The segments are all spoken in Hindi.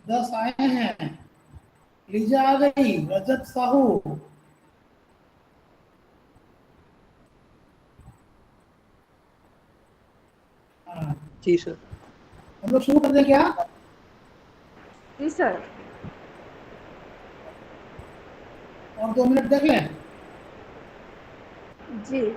10 आए हैं। लीजा आ गई, रजत साहू। हाँ, जी सर। हम लोग शुरू कर दें क्या? जी सर। और 2 मिनट देख लें। जी।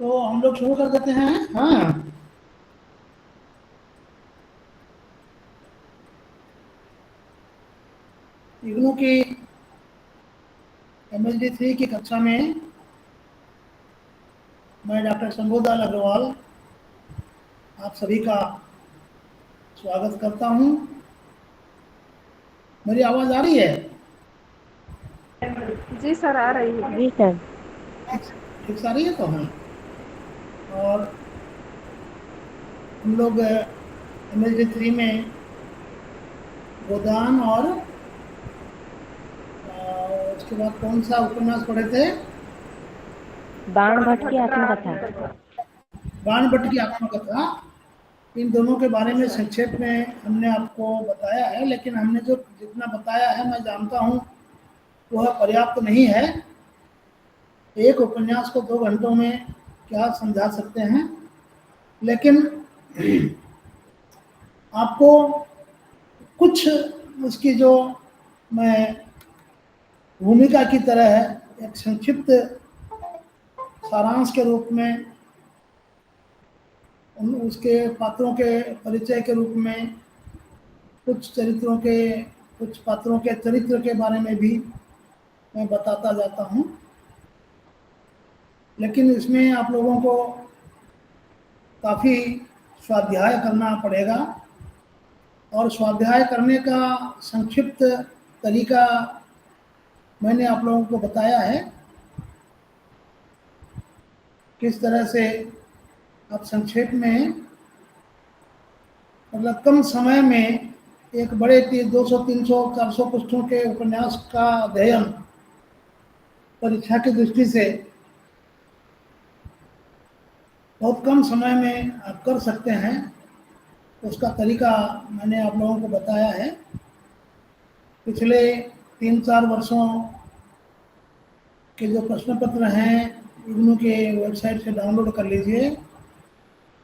तो हम लोग शुरू कर देते हैं। हाँ, इग्नू की MSD 3 की कक्षा में मैं डॉक्टर शंभूलाल अग्रवाल आप सभी का स्वागत करता हूं। मेरी आवाज आ रही है? जी सर, आ रही है। जी सर। ठीक से आ रही है तो? हाँ। और हम लोग MSD 3 में गोदान और उसके बाद कौन सा उपन्यास पढ़े थे? बाण भट्ट की आत्मकथा। बाण भट्ट की आत्मकथा। इन दोनों के बारे में संक्षेप में हमने आपको बताया है, लेकिन हमने जो जितना बताया है मैं जानता हूँ वह पर्याप्त नहीं है। एक उपन्यास को 2 घंटों में क्या समझा सकते हैं, लेकिन आपको कुछ उसकी जो मैं भूमिका की तरह है एक संक्षिप्त सारांश के रूप में, उसके पात्रों के परिचय के रूप में, कुछ पात्रों के चरित्र के बारे में भी मैं बताता जाता हूँ। लेकिन इसमें आप लोगों को काफ़ी स्वाध्याय करना पड़ेगा, और स्वाध्याय करने का संक्षिप्त तरीका मैंने आप लोगों को बताया है। किस तरह से आप संक्षेप में, मतलब कम समय में एक बड़े 200, 300, 400 पृष्ठों के उपन्यास का अध्ययन परीक्षा की दृष्टि से बहुत कम समय में आप कर सकते हैं, उसका तरीका मैंने आप लोगों को बताया है। पिछले 3-4 वर्षों के जो प्रश्न पत्र हैं इग्नू के वेबसाइट से डाउनलोड कर लीजिए।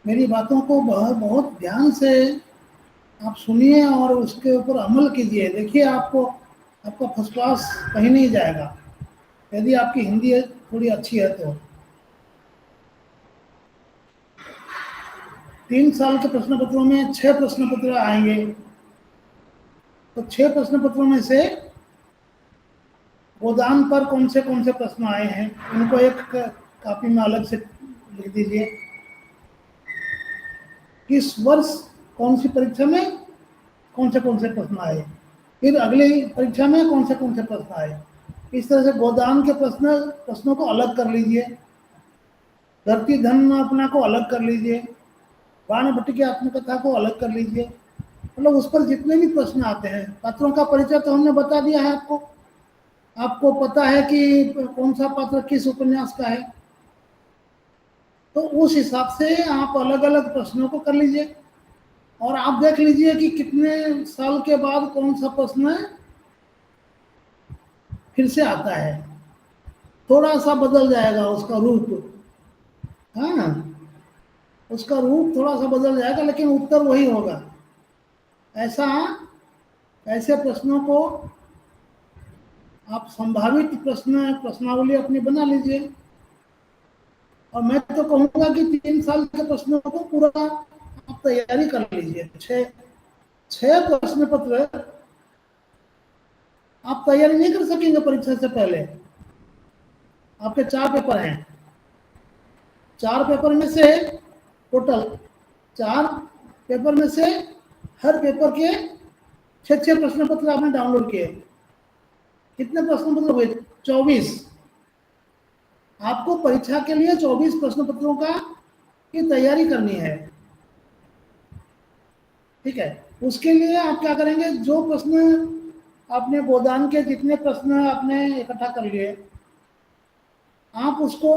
मेरी बातों को बहुत बहुत ध्यान से आप सुनिए और उसके ऊपर अमल कीजिए। देखिए, आपका फर्स्ट क्लास कहीं नहीं जाएगा यदि आपकी हिंदी थोड़ी अच्छी है तो। 3 साल के प्रश्न पत्रों में 6 प्रश्न पत्र आएंगे, तो 6 प्रश्न पत्रों में से गोदान पर कौन से प्रश्न आए हैं उनको एक कॉपी में अलग से लिख दीजिए। किस वर्ष कौन सी परीक्षा में कौन से प्रश्न आए, फिर अगली परीक्षा में कौन से प्रश्न आए। इस तरह से गोदान के प्रश्नों को अलग कर लीजिए, धरती धन अपना को अलग कर लीजिए, बाण भट्ट की आत्मकथा को अलग कर लीजिए। मतलब उस पर जितने भी प्रश्न आते हैं, पात्रों का परिचय तो हमने बता दिया है आपको। आपको पता है कि कौन सा पात्र किस उपन्यास का है, तो उस हिसाब से आप अलग अलग प्रश्नों को कर लीजिए और आप देख लीजिए कि कितने साल के बाद कौन सा प्रश्न फिर से आता है। थोड़ा सा बदल जाएगा उसका रूप, हाँ, उसका रूप थोड़ा सा बदल जाएगा, लेकिन उत्तर वही होगा। ऐसे प्रश्नों को आप संभावित प्रश्नावली अपनी बना लीजिए। और मैं तो कहूँगा कि 3 साल के प्रश्नों को पूरा आप तैयारी कर लीजिए। 6 प्रश्न पत्र आप तैयारी नहीं कर सकेंगे परीक्षा से पहले। आपके 4 पेपर हैं। 4 पेपर में से टोटल 4 पेपर में से हर पेपर के 6 प्रश्न पत्र आपने डाउनलोड किए। कितने प्रश्न पत्र हुए? 24। आपको परीक्षा के लिए 24 प्रश्न पत्रों का की तैयारी करनी है। ठीक है, उसके लिए आप क्या करेंगे, जो प्रश्न आपने गोदान के जितने प्रश्न आपने इकट्ठा कर लिए, आप उसको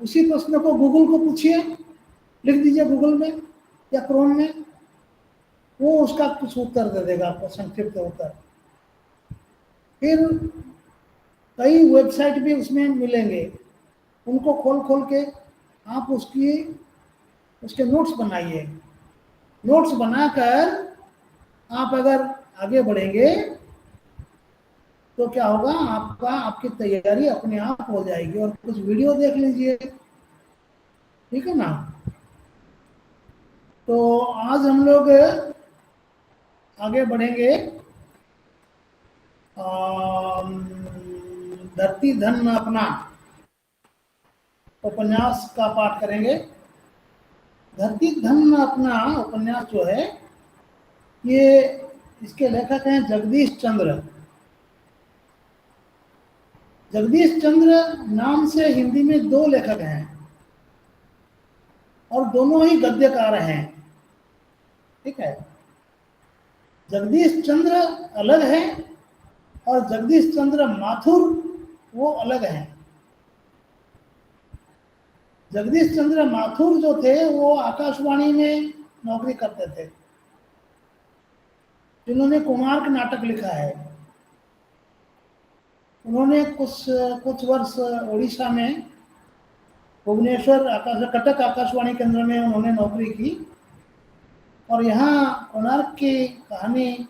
उसी प्रश्न को गूगल को पूछिए, लिख दीजिए गूगल में या क्रोम में, वो उसका कुछ उत्तर दे देगा आपको, संक्षिप्त उत्तर। फिर कई वेबसाइट भी उसमें मिलेंगे, उनको खोल खोल के आप उसके नोट्स बनाइए। नोट्स बनाकर आप अगर आगे बढ़ेंगे तो क्या होगा, आपकी तैयारी अपने आप हो जाएगी। और कुछ वीडियो देख लीजिए, ठीक है ना। तो आज हम लोग आगे बढ़ेंगे, धरती धन अपना उपन्यास का पाठ करेंगे। धरती धन अपना उपन्यास जो है, ये इसके लेखक हैं जगदीश चंद्र। जगदीश चंद्र नाम से हिंदी में 2 लेखक हैं और दोनों ही गद्यकार हैं। ठीक है, जगदीश चंद्र अलग है और जगदीश चंद्र माथुर वो अलग हैं। जगदीश चंद्र माथुर जो थे वो आकाशवाणी में नौकरी करते थे, जिन्होंने कोणार्क नाटक लिखा है। उन्होंने कुछ वर्ष उड़ीसा में भुवनेश्वर कटक आकाशवाणी केंद्र में उन्होंने नौकरी की, और यहाँ कोणार्क की कहानी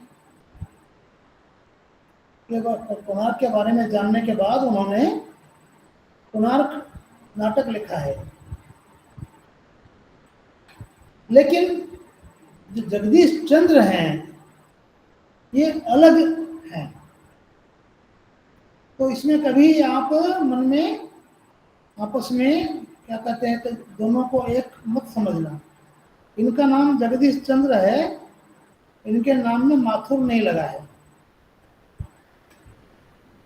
कोणार्क के बारे में जानने के बाद उन्होंने कोणार्क नाटक लिखा है। लेकिन जो जगदीश चंद्र हैं ये अलग हैं। तो इसमें कभी आप मन में आपस में क्या कहते हैं, तो दोनों को एक मत समझना। इनका नाम जगदीश चंद्र है, इनके नाम में माथुर नहीं लगा है।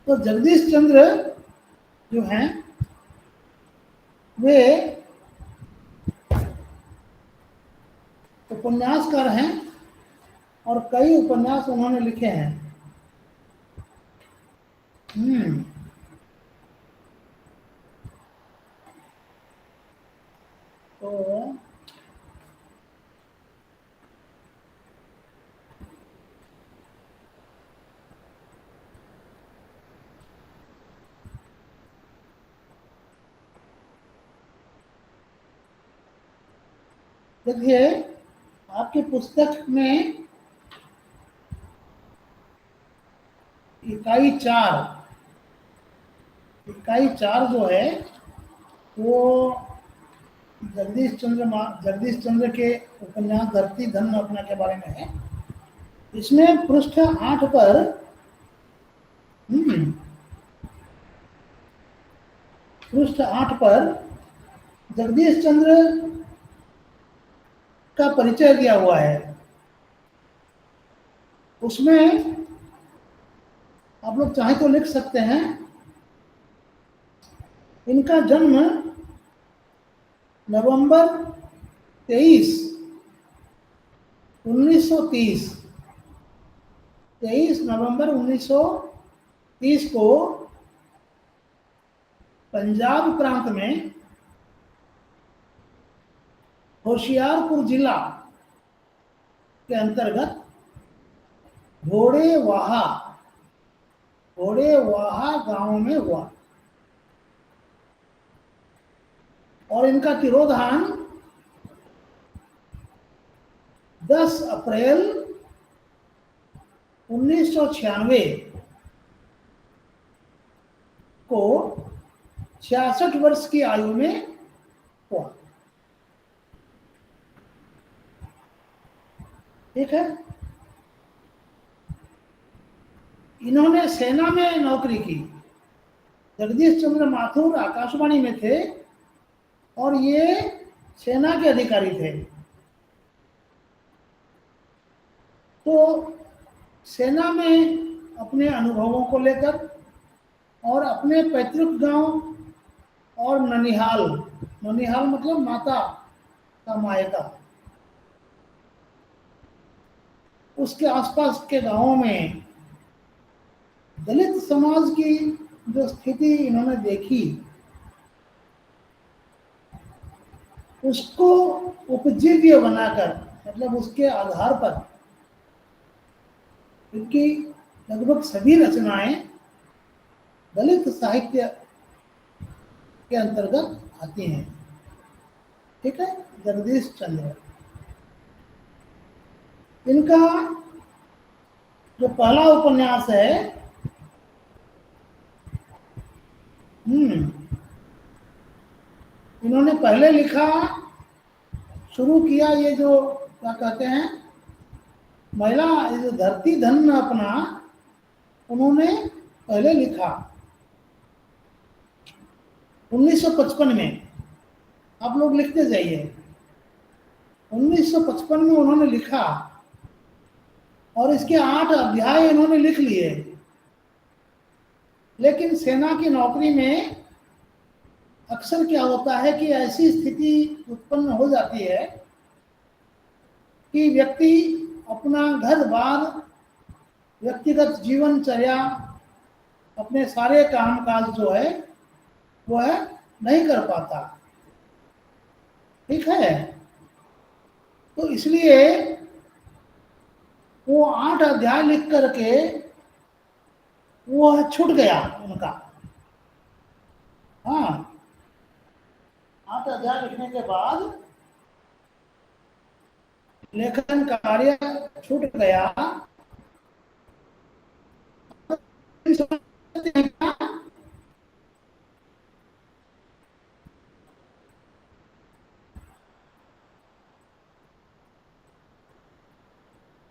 तो जगदीश चंद्र जो हैं वे उपन्यासकार हैं और कई उपन्यास उन्होंने लिखे हैं। तो देखिए, आपकी पुस्तक में इकाई 4 जो है वो जगदीश चंद्र के उपन्यास धरती धन अपना के बारे में है। इसमें पृष्ठ 8 पर जगदीश चंद्र का परिचय दिया हुआ है। उसमें आप लोग चाहे तो लिख सकते हैं, इनका जन्म नवंबर 23, 1930 23 नवंबर 1930 को पंजाब प्रांत में होशियारपुर जिला के अंतर्गत घोड़ेवाहा गांव में हुआ। और इनका तिरोधान 10 अप्रैल 1996 को 66 वर्ष की आयु में हुआ। ठीक है, इन्होंने सेना में नौकरी की। जगदीश चंद्र माथुर आकाशवाणी में थे और ये सेना के अधिकारी थे। तो सेना में अपने अनुभवों को लेकर और अपने पैतृक गांव और ननिहाल, ननिहाल मतलब माता का मायका, उसके आसपास के गांवों में दलित समाज की जो स्थिति इन्होंने देखी, उसको उपजीव्य बनाकर, मतलब उसके आधार पर, क्योंकि लगभग सभी रचनाएं दलित साहित्य के अंतर्गत आती हैं। ठीक है, जगदीश चंद्र, इनका जो पहला उपन्यास है, इन्होंने पहले लिखा, शुरू किया ये जो क्या कहते हैं महिला, ये जो धरती धन अपना, उन्होंने पहले लिखा 1955 में। आप लोग लिखते जाइए, 1955 में उन्होंने लिखा और इसके 8 अध्याय इन्होंने लिख लिए। लेकिन सेना की नौकरी में अक्सर क्या होता है कि ऐसी स्थिति उत्पन्न हो जाती है कि व्यक्ति अपना घर बार, व्यक्तिगत जीवनचर्या, अपने सारे कामकाज जो है वह नहीं कर पाता। ठीक है, तो इसलिए वो 8 अध्याय लिख करके वो छूट गया उनका। हाँ, 8 अध्याय लिखने के बाद लेखन कार्य छूट गया।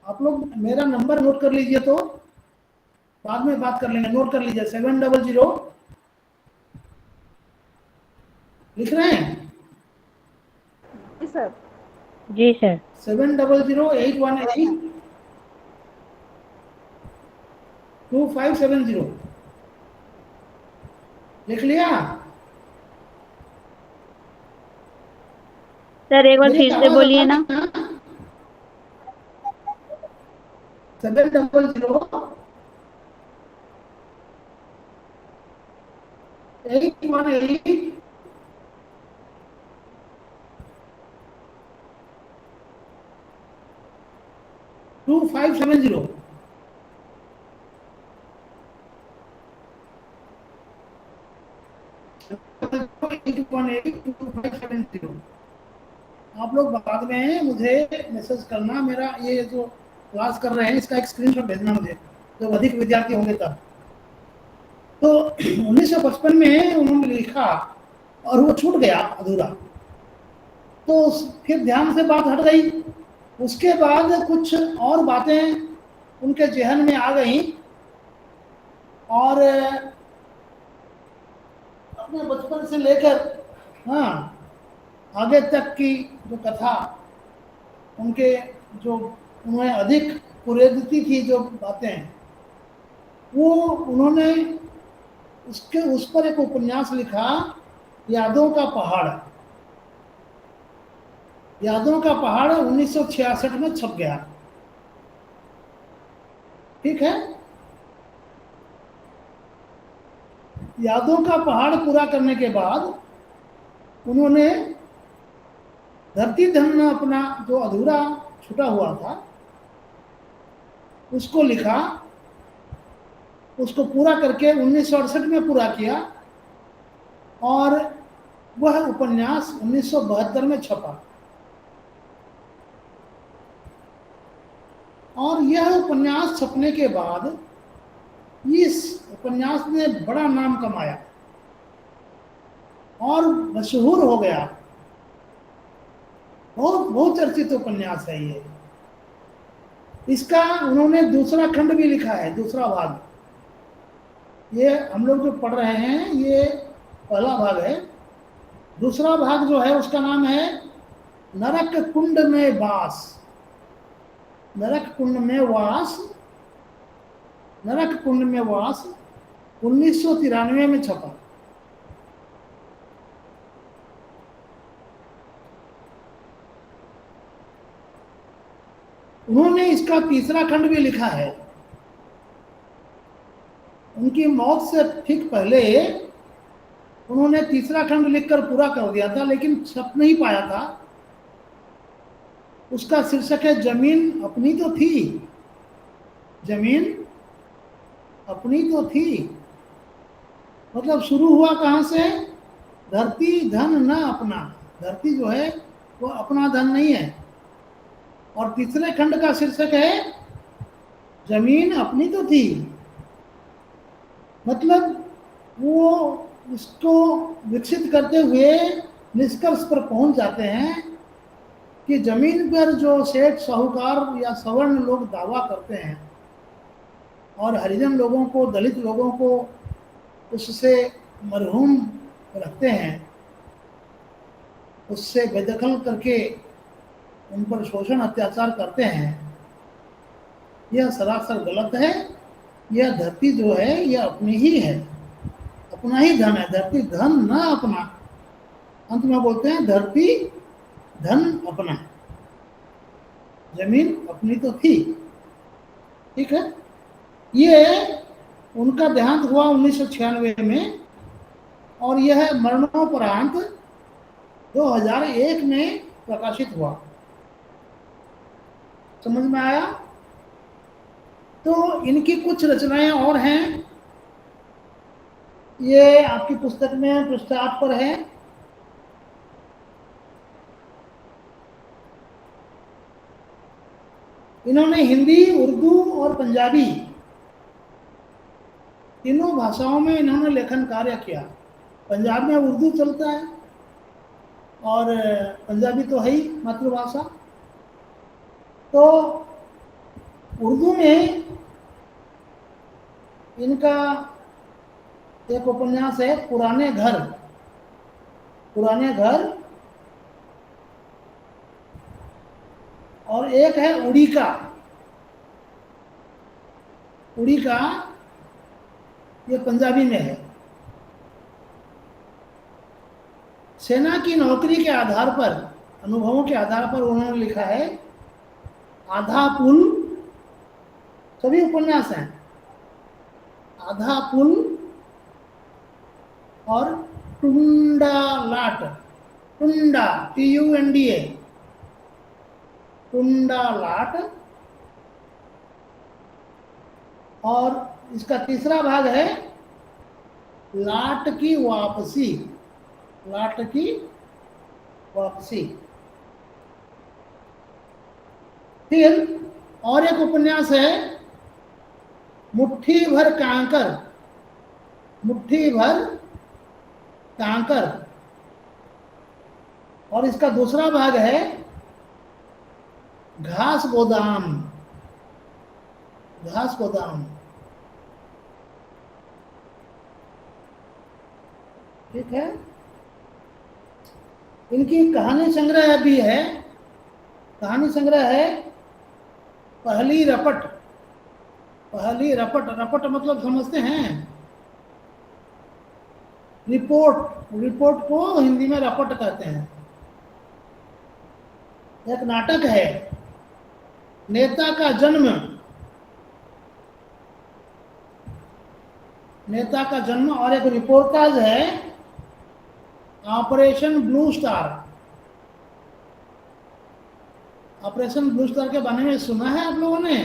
आप लोग मेरा नंबर नोट कर लीजिए, तो बाद में बात कर लेंगे। नोट कर लीजिए, 700 लिख रहे हैं? जी सर। जी सर। 7008182570 लिख लिया? सर एक बार फिर से बोलिए ना। 700-818-2570। आप लोग बाद में मुझे मैसेज करना, मेरा ये जो क्लास कर रहे हैं इसका एक स्क्रीनशॉट भेजना मुझे, जब अधिक विद्यार्थी होंगे तब। तो 1955 में उन्होंने लिखा और वो छूट गया अधूरा, तो फिर ध्यान से बात हट गई। उसके बाद कुछ और बातें उनके जहन में आ गई और अपने बचपन से लेकर आगे तक की जो कथा, उनके जो उन्हें अधिक प्रेरित थी जो बातें, वो उन्होंने उस पर एक उपन्यास लिखा, यादों का पहाड़। यादों का पहाड़ 1966 में छप गया। ठीक है, यादों का पहाड़ पूरा करने के बाद उन्होंने धरती धन अपना जो अधूरा छूटा हुआ था उसको लिखा, उसको पूरा करके 1968 में पूरा किया और वह उपन्यास 1972 में छपा। और यह उपन्यास छपने के बाद इस उपन्यास ने बड़ा नाम कमाया और मशहूर हो गया। बहुत चर्चित उपन्यास है ये। इसका उन्होंने दूसरा खंड भी लिखा है, दूसरा भाग, ये हम लोग जो पढ़ रहे हैं ये पहला भाग है। दूसरा भाग जो है उसका नाम है नरक कुंड में वास। नरक कुंड में वास, नरक कुंड में वास 1993 में छपा। उन्होंने इसका तीसरा खंड भी लिखा है। उनकी मौत से ठीक पहले उन्होंने तीसरा खंड लिखकर पूरा कर दिया था, लेकिन छप नहीं पाया था। उसका शीर्षक है जमीन अपनी तो थी। जमीन अपनी तो थी मतलब शुरू हुआ कहां से? धरती धन न अपना। धरती जो है वो अपना धन नहीं है। और तीसरे खंड का शीर्षक है जमीन अपनी तो थी। मतलब वो इसको विकसित करते हुए निष्कर्ष पर पहुंच जाते हैं कि जमीन पर जो सेठ साहूकार या सवर्ण लोग दावा करते हैं और हरिजन लोगों को, दलित लोगों को उससे मरहूम रखते हैं, उससे बेदखल करके उन पर शोषण अत्याचार करते हैं, यह सरासर गलत है। यह धरती जो है यह अपनी ही है, अपना ही धन है। धरती धन न अपना। अंत में बोलते हैं धरती धन अपना। जमीन अपनी तो थी। ठीक है। ये उनका देहांत हुआ 1996 में और यह मरणोपरांत 2001 में प्रकाशित हुआ। समझ में आया? तो इनकी कुछ रचनाएं और हैं। ये आपकी पुस्तक में पृष्ठ 8 पर है। इन्होंने हिंदी, उर्दू और पंजाबी तीनों भाषाओं में इन्होंने लेखन कार्य किया। पंजाब में उर्दू चलता है और पंजाबी तो है ही मातृभाषा। तो उर्दू में इनका एक उपन्यास है पुराने घर। पुराने घर। और एक है उड़ीका। उड़ीका ये पंजाबी में है। सेना की नौकरी के आधार पर, अनुभवों के आधार पर उन्होंने लिखा है आधा पुल। सभी उपन्यास हैं। आधा पुल और टुंडा लाट। टुंडा TUNDA। टुंडा लाट। और इसका तीसरा भाग है लाट की वापसी। लाट की वापसी। फिर और एक उपन्यास है मुट्ठी भर कांकर। मुट्ठी भर कांकर। और इसका दूसरा भाग है घास गोदाम। घास गोदाम। ठीक है। इनकी कहानी संग्रह भी है। कहानी संग्रह है पहली रपट। पहली रपट। रपट मतलब समझते हैं? रिपोर्ट। रिपोर्ट को हिंदी में रपट कहते हैं। एक नाटक है नेता का जन्म। नेता का जन्म। और एक रिपोर्टाज है operation blue star. Operation blue star के बारे में सुना है आप लोगों ने?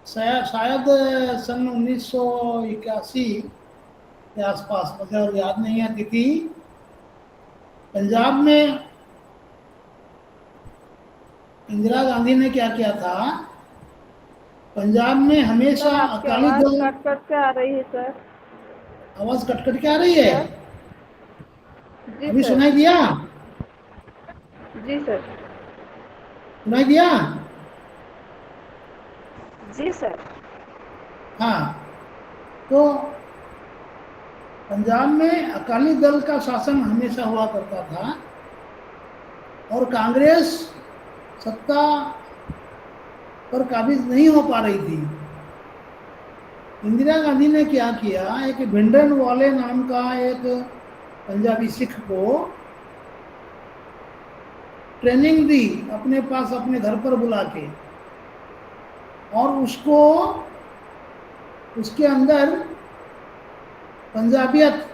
शायद सन 1981 के आसपास, मुझे और याद नहीं है तिथि। पंजाब में इंदिरा गांधी ने क्या किया था? पंजाब में हमेशा अकाली दल। कट कट के आ रही है सर। आवाज कट कट के आ रही है? अभी सर। सुनाई दिया? जी सर। सुनाई दिया? जी सर। हाँ, तो पंजाब में अकाली दल का शासन हमेशा हुआ करता था और कांग्रेस सत्ता पर काबिज नहीं हो पा रही थी। इंदिरा गांधी ने क्या किया, एक भिंडरनवाले नाम का एक पंजाबी सिख को ट्रेनिंग दी अपने पास, अपने घर पर बुला के, और उसको उसके अंदर पंजाबियत,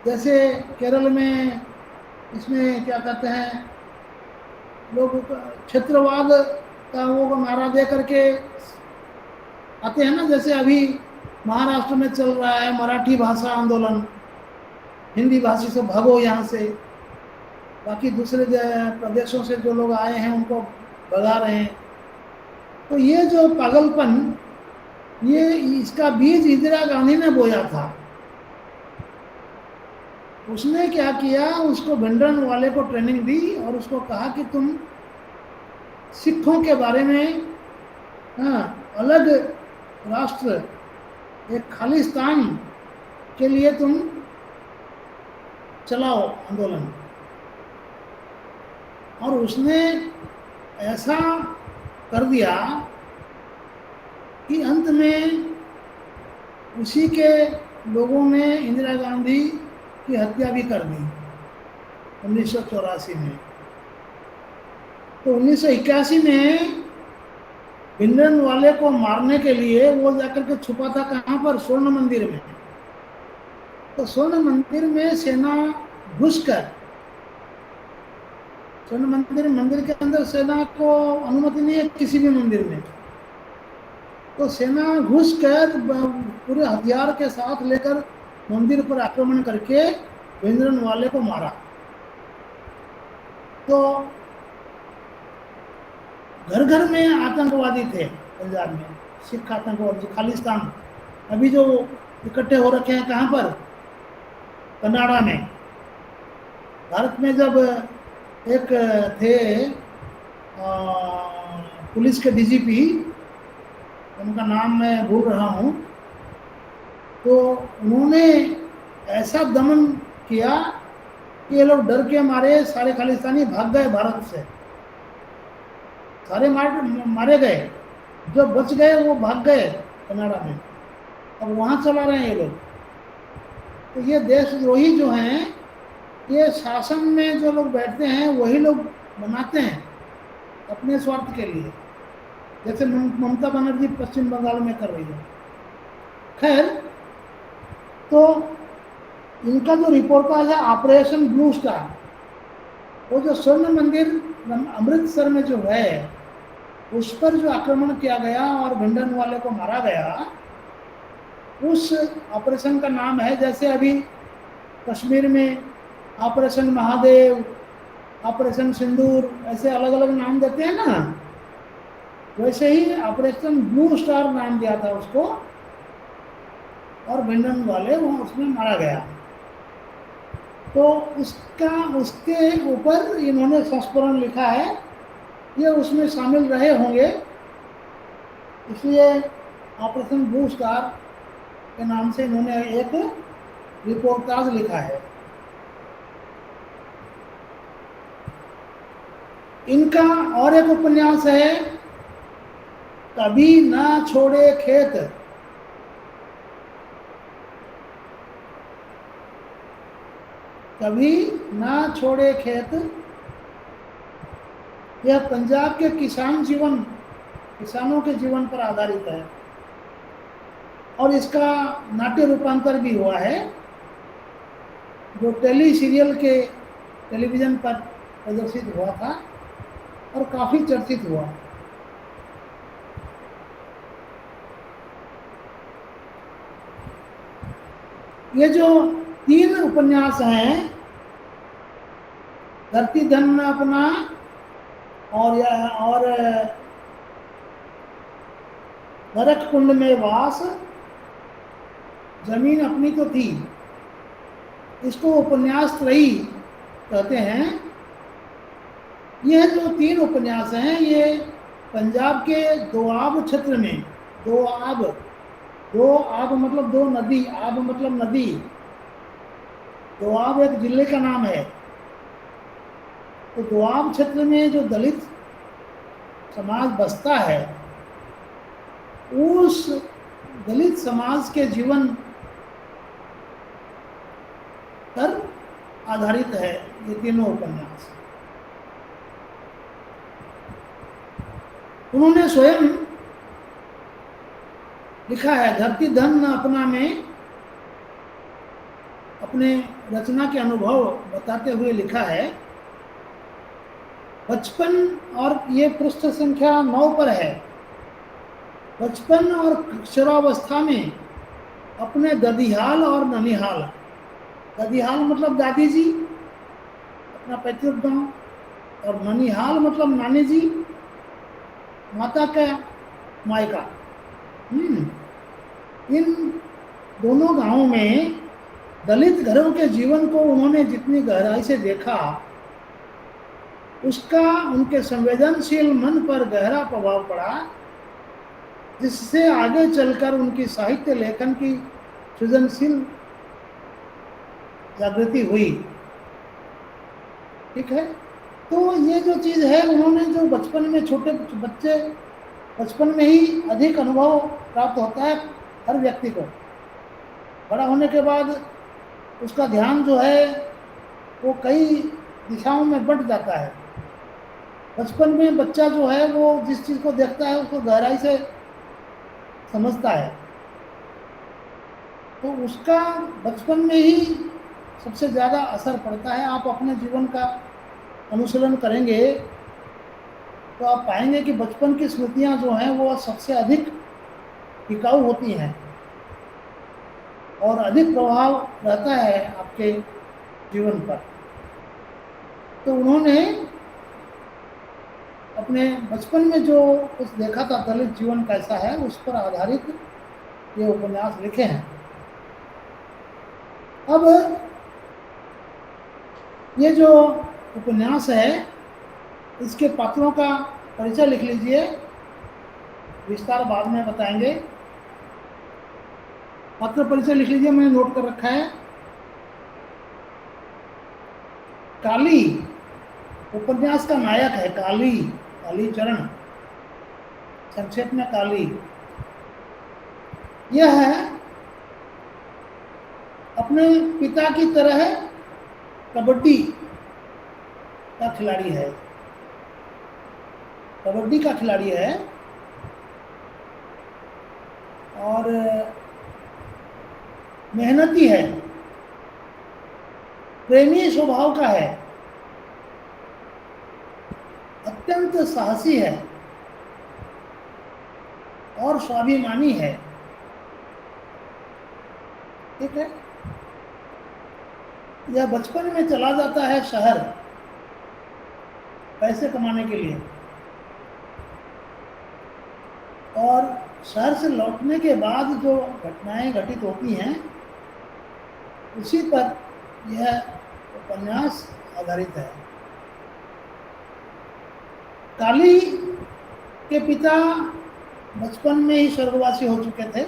जैसे केरल में इसमें क्या कहते हैं लोग, क्षेत्रवाद का वो नारा दे करके आते हैं ना, जैसे अभी महाराष्ट्र में चल रहा है मराठी भाषा आंदोलन, हिंदी भाषी से भागो यहाँ से, बाकी दूसरे प्रदेशों से जो लोग आए हैं उनको भगा रहे हैं। तो ये जो पागलपन, ये इसका बीज इंदिरा गांधी ने बोया था। उसने क्या किया, उसको भिंडरनवाले को ट्रेनिंग दी और उसको कहा कि तुम सिखों के बारे में, हाँ, अलग राष्ट्र, एक खालिस्तान के लिए तुम चलाओ आंदोलन। और उसने ऐसा कर दिया कि अंत में उसी के लोगों ने इंदिरा गांधी की हत्या भी कर दी 1984 में। तो 1981 में भिंडरनवाले को मारने के लिए वो जाकर के छुपा था कहाँ पर, स्वर्ण मंदिर में। तो स्वर्ण मंदिर में सेना घुसकर, स्वर्ण मंदिर के अंदर सेना को अनुमति नहीं है किसी भी मंदिर में, तो सेना घुसकर पूरे हथियार के साथ लेकर मंदिर पर आक्रमण करके भिंडरनवाले को मारा। तो घर घर में आतंकवादी थे पंजाब में, सिख आतंकवादी, खालिस्तान अभी जो इकट्ठे हो रखे हैं कहाँ पर, कनाडा में। भारत में जब एक थे पुलिस के डीजीपी, उनका नाम मैं भूल रहा हूँ, तो उन्होंने ऐसा दमन किया कि ये लोग डर के मारे सारे खालिस्तानी भाग गए भारत से, सारे मारे गए, जो बच गए वो भाग गए कनाडा में, अब वहाँ चला रहे हैं ये लोग। तो ये देशद्रोही जो हैं, ये शासन में जो लोग बैठते हैं वही लोग बनाते हैं अपने स्वार्थ के लिए, जैसे ममता बनर्जी पश्चिम बंगाल में कर रही है। खैर, तो इनका जो रिपोर्टाज है ऑपरेशन ब्लू स्टार, वो जो स्वर्ण मंदिर अमृतसर में जो है उस पर जो आक्रमण किया गया और भिंडरनवाले को मारा गया, उस ऑपरेशन का नाम है, जैसे अभी कश्मीर में ऑपरेशन महादेव, ऑपरेशन सिंदूर, ऐसे अलग अलग नाम देते हैं ना, वैसे ही ऑपरेशन ब्लू स्टार नाम दिया था उसको, और भिंडरनवाले वो उसमें मारा गया। तो उसके ऊपर इन्होंने संस्मरण लिखा है, ये उसमें शामिल रहे होंगे, इसलिए ऑपरेशन ब्लू स्टार के नाम से इन्होंने एक रिपोर्टाज लिखा है। इनका और एक उपन्यास है, कभी ना छोड़े खेत। कभी ना छोड़े खेत, यह पंजाब के किसानों के जीवन पर आधारित है और इसका नाट्य रूपांतर भी हुआ है, जो टेलीविजन पर प्रदर्शित हुआ था और काफी चर्चित हुआ। ये जो 3 उपन्यास हैं, धरती धन अपना और नरक कुंड में वास, जमीन अपनी तो थी, इसको उपन्यास त्रयी कहते हैं। यह जो 3 उपन्यास हैं, ये पंजाब के दोआब क्षेत्र में दोआब, दोआब मतलब दो नदी, आब मतलब नदी। दोआब एक जिले का नाम है। तो दोआब क्षेत्र में जो दलित समाज बसता है, उस दलित समाज के जीवन पर आधारित है ये तीनों उपन्यास। उन्होंने स्वयं लिखा है, धरती धन न अपना में अपने रचना के अनुभव बताते हुए लिखा है, बचपन, और ये पृष्ठ संख्या 9 पर है, बचपन और किशोरावस्था में अपने ददिहाल और ननिहाल, ददिहाल मतलब दादी जी, अपना पैतृक गांव, और ननिहाल मतलब नानी जी, माता का मायका। इन दोनों गांवों में दलित घरों के जीवन को उन्होंने जितनी गहराई से देखा, उसका उनके संवेदनशील मन पर गहरा प्रभाव पड़ा, जिससे आगे चलकर उनकी साहित्य लेखन की सृजनशील जागृति हुई। ठीक है, तो ये जो चीज़ है, उन्होंने जो बचपन में, छोटे बच्चे बचपन में ही अधिक अनुभव प्राप्त होता है हर व्यक्ति को, बड़ा होने के बाद उसका ध्यान जो है वो कई दिशाओं में बढ़ जाता है। बचपन में बच्चा जो है वो जिस चीज़ को देखता है उसको गहराई से समझता है, तो उसका बचपन में ही सबसे ज़्यादा असर पड़ता है। आप अपने जीवन का अनुशीलन करेंगे तो आप पाएंगे कि बचपन की स्मृतियाँ जो हैं वो सबसे अधिक टिकाऊ होती हैं और अधिक प्रभाव रहता है आपके जीवन पर। तो उन्होंने अपने बचपन में जो कुछ देखा था, दलित जीवन कैसा है, उस पर आधारित ये उपन्यास लिखे हैं। अब ये जो उपन्यास है, इसके पात्रों का परिचय लिख लीजिए, विस्तार बाद में बताएंगे। पात्र परिचय लिख लीजिए, मैंने नोट कर रखा है। काली उपन्यास का नायक है, कालीचरण, संक्षेप में काली। यह है अपने पिता की तरह कबड्डी का खिलाड़ी है, कबड्डी का खिलाड़ी है और मेहनती है, प्रेमी स्वभाव का है, अत्यंत साहसी है और स्वाभिमानी है। ठीक है, यह बचपन में चला जाता है शहर पैसे कमाने के लिए, और शहर से लौटने के बाद जो घटनाएं घटित होती हैं उसी पर यह उपन्यास आधारित है। काली के पिता बचपन में ही स्वर्गवासी हो चुके थे।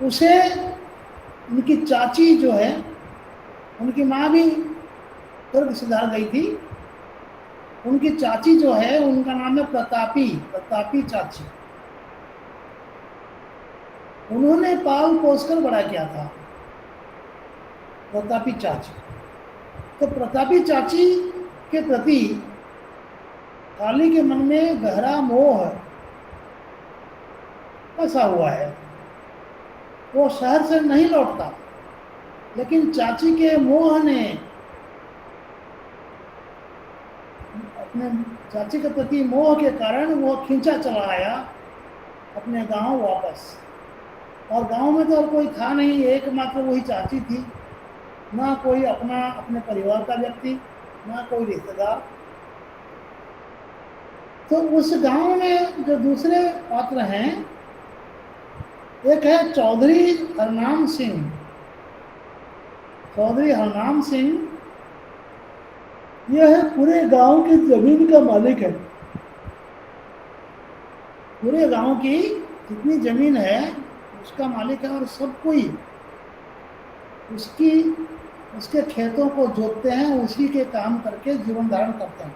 उसे उनकी चाची जो है, उनकी माँ भी स्वर्ग सिधार गई थी, उनकी चाची जो है उनका नाम है प्रतापी चाची। उन्होंने पाल पोसकर बड़ा किया था, प्रतापी चाची। तो प्रतापी चाची के प्रति काली के मन में गहरा मोह बसा हुआ है। वो शहर से नहीं लौटता, लेकिन चाची के मोह ने, अपने चाची के प्रति मोह के कारण वो खींचा चला आया अपने गांव वापस। और गांव में तो और कोई था नहीं, एकमात्र वही चाची थी, ना कोई अपने परिवार का व्यक्ति, ना कोई रिश्तेदार। तो उस गांव में जो दूसरे पात्र हैं, एक है चौधरी हरनाम सिंह। चौधरी हरनाम सिंह यह पूरे गांव की जमीन का मालिक है। पूरे गांव की जितनी जमीन है उसका मालिक है, और सब कोई उसकी उसके खेतों को जोतते हैं, उसी के काम करके जीवन धारण करते हैं।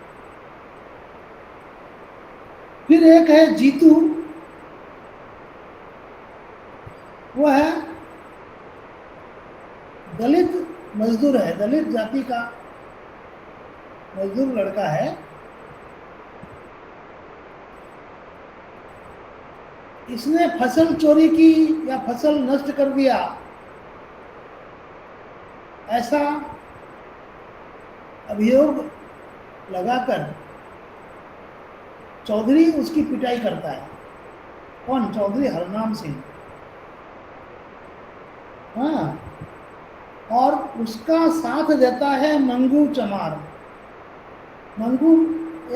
फिर एक है जीतू, वो है दलित मजदूर है, दलित जाति का मजदूर लड़का है। इसने फसल चोरी की या फसल नष्ट कर दिया, ऐसा अभियोग लगाकर चौधरी उसकी पिटाई करता है। कौन? चौधरी हरनाम सिंह। हाँ, और उसका साथ देता है मंगू चमार। मंगू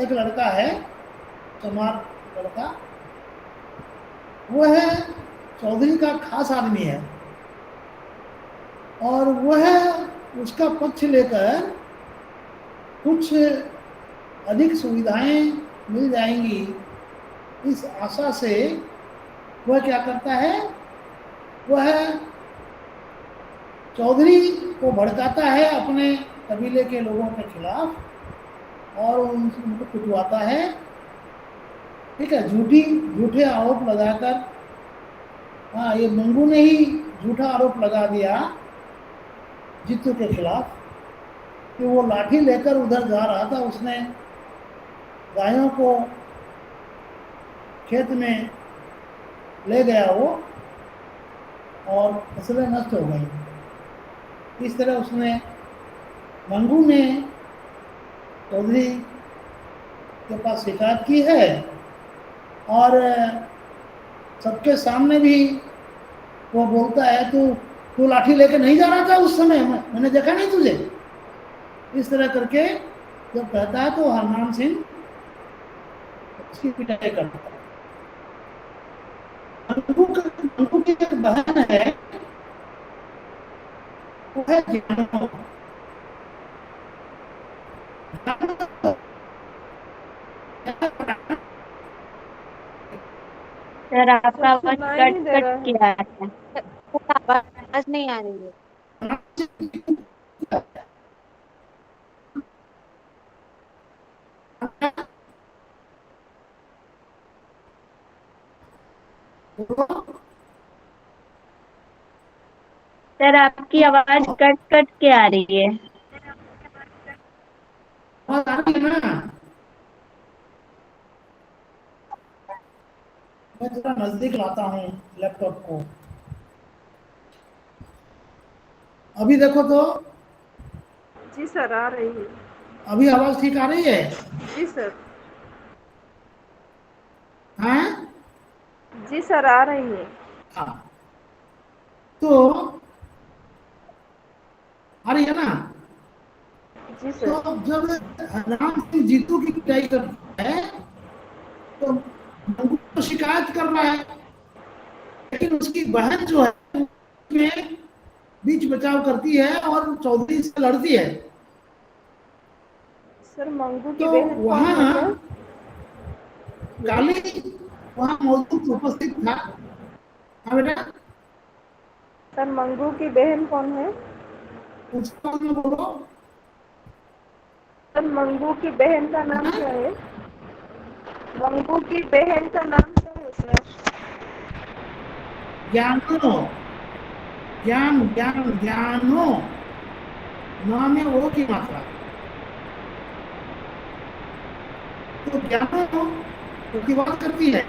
एक लड़का है, चमार लड़का, वो है चौधरी का खास आदमी है, और वह उसका पक्ष लेकर कुछ अधिक सुविधाएं मिल जाएंगी इस आशा से वह क्या करता है, वह चौधरी को भड़काता है अपने कबीले के लोगों के खिलाफ, और उनको पिटवाता है। ठीक है, झूठे आरोप लगाकर। हाँ, ये मंगू ने ही झूठा आरोप लगा दिया जीतू के खिलाफ कि वो लाठी लेकर उधर जा रहा था, उसने गायों को खेत में ले गया वो, और फसलें नष्ट हो गई। इस तरह उसने, मंगू ने चौधरी के पास शिकायत की है, और सबके सामने भी वो बोलता है, तू लाठी लेकर नहीं जा रहा था उस समय, मैंने देखा नहीं तुझे। इस तरह करके जब कहता है तो हरनाम सिंह उसकी पिटाई करता है। मंगू की एक बहन है, वो है जानो। सर आपका सर आवाज सुनाई कट नहीं दे कट रहा के है। आ रहा है। आवाज नहीं आ रही है। सर आपकी आवाज कट कट के आ रही है। मैं थोड़ा नजदीक लाता हूँ लैपटॉप को। अभी देखो तो, जी सर, आ रही है। अभी आवाज ठीक आ रही है? जी सर। हाँ जी सर, आ रही है। हाँ, तो आ रही है ना? जी तो सर। जब राम सिंह जीतू की पिटाई करता है तो मंगू को शिकायत कर रहा है, लेकिन उसकी बहन जो है उसमें बीच बचाव करती है और चौधरी से लड़ती है। सर मंगू की तो बहन कौन है वहां सर? काली वहां मौजूद उपस्थित था। हाँ बेटा, सर मंगू की बहन कौन है? उसका नाम बोलो। सर मंगू की बहन का नाम हाँ? क्या है? मंगू की बहन का नाम क्या है सर? ज्ञानो, ज्ञानो, नाम में ओ की मात्रा। तो ज्ञानो प्रतिवाद करती है।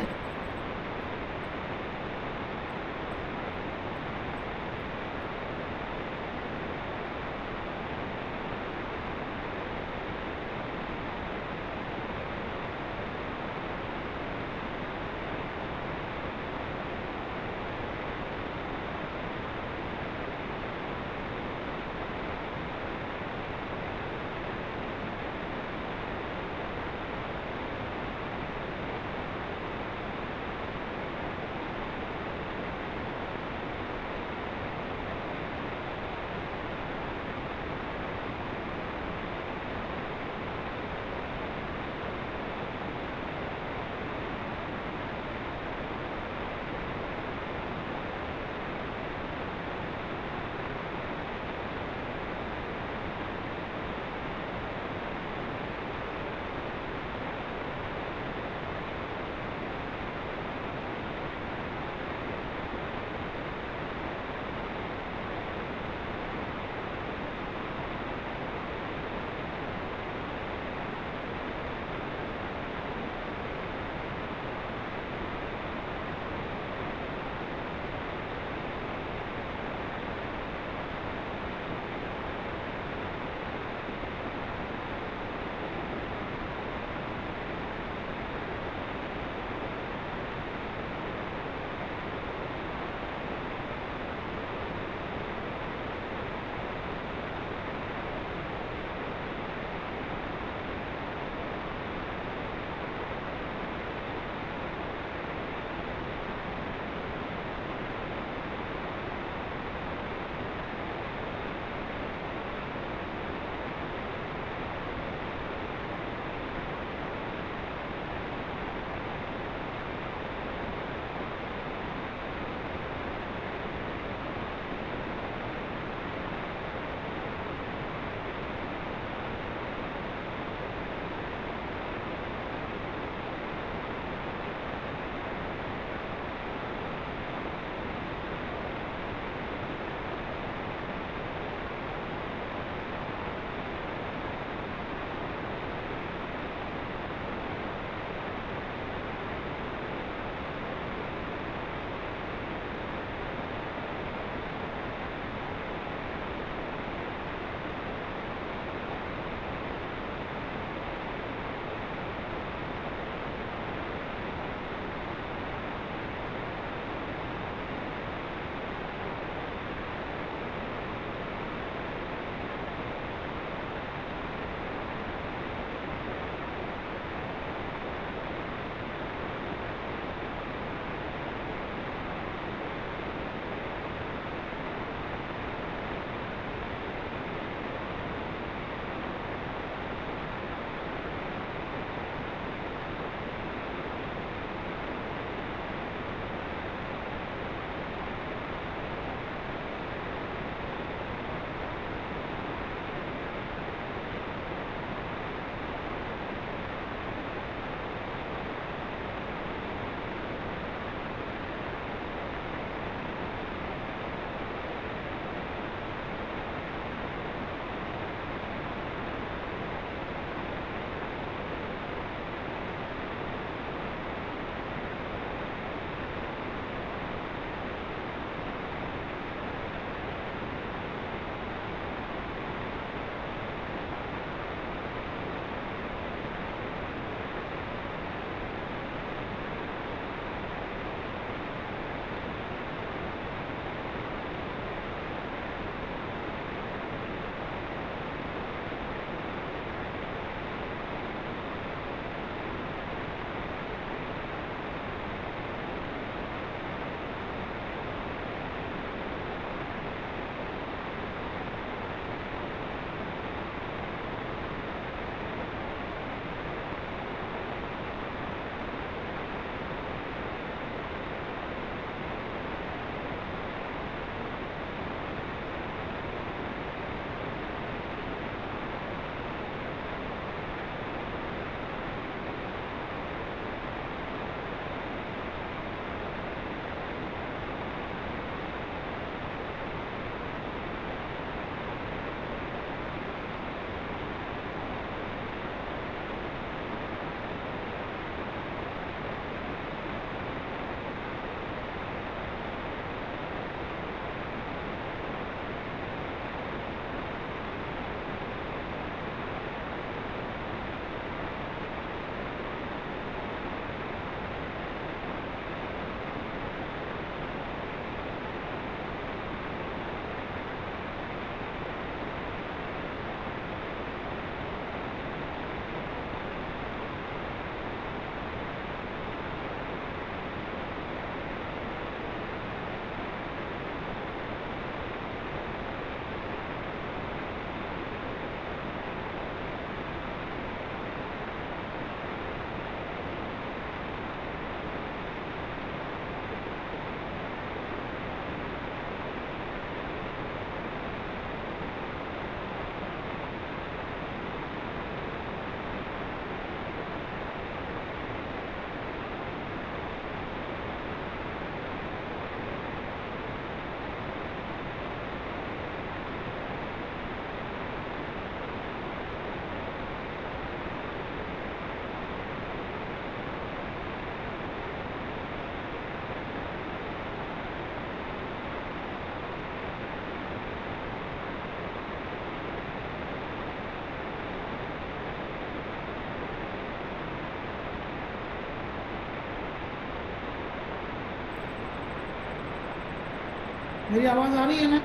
मेरी आवाज आ रही है ना?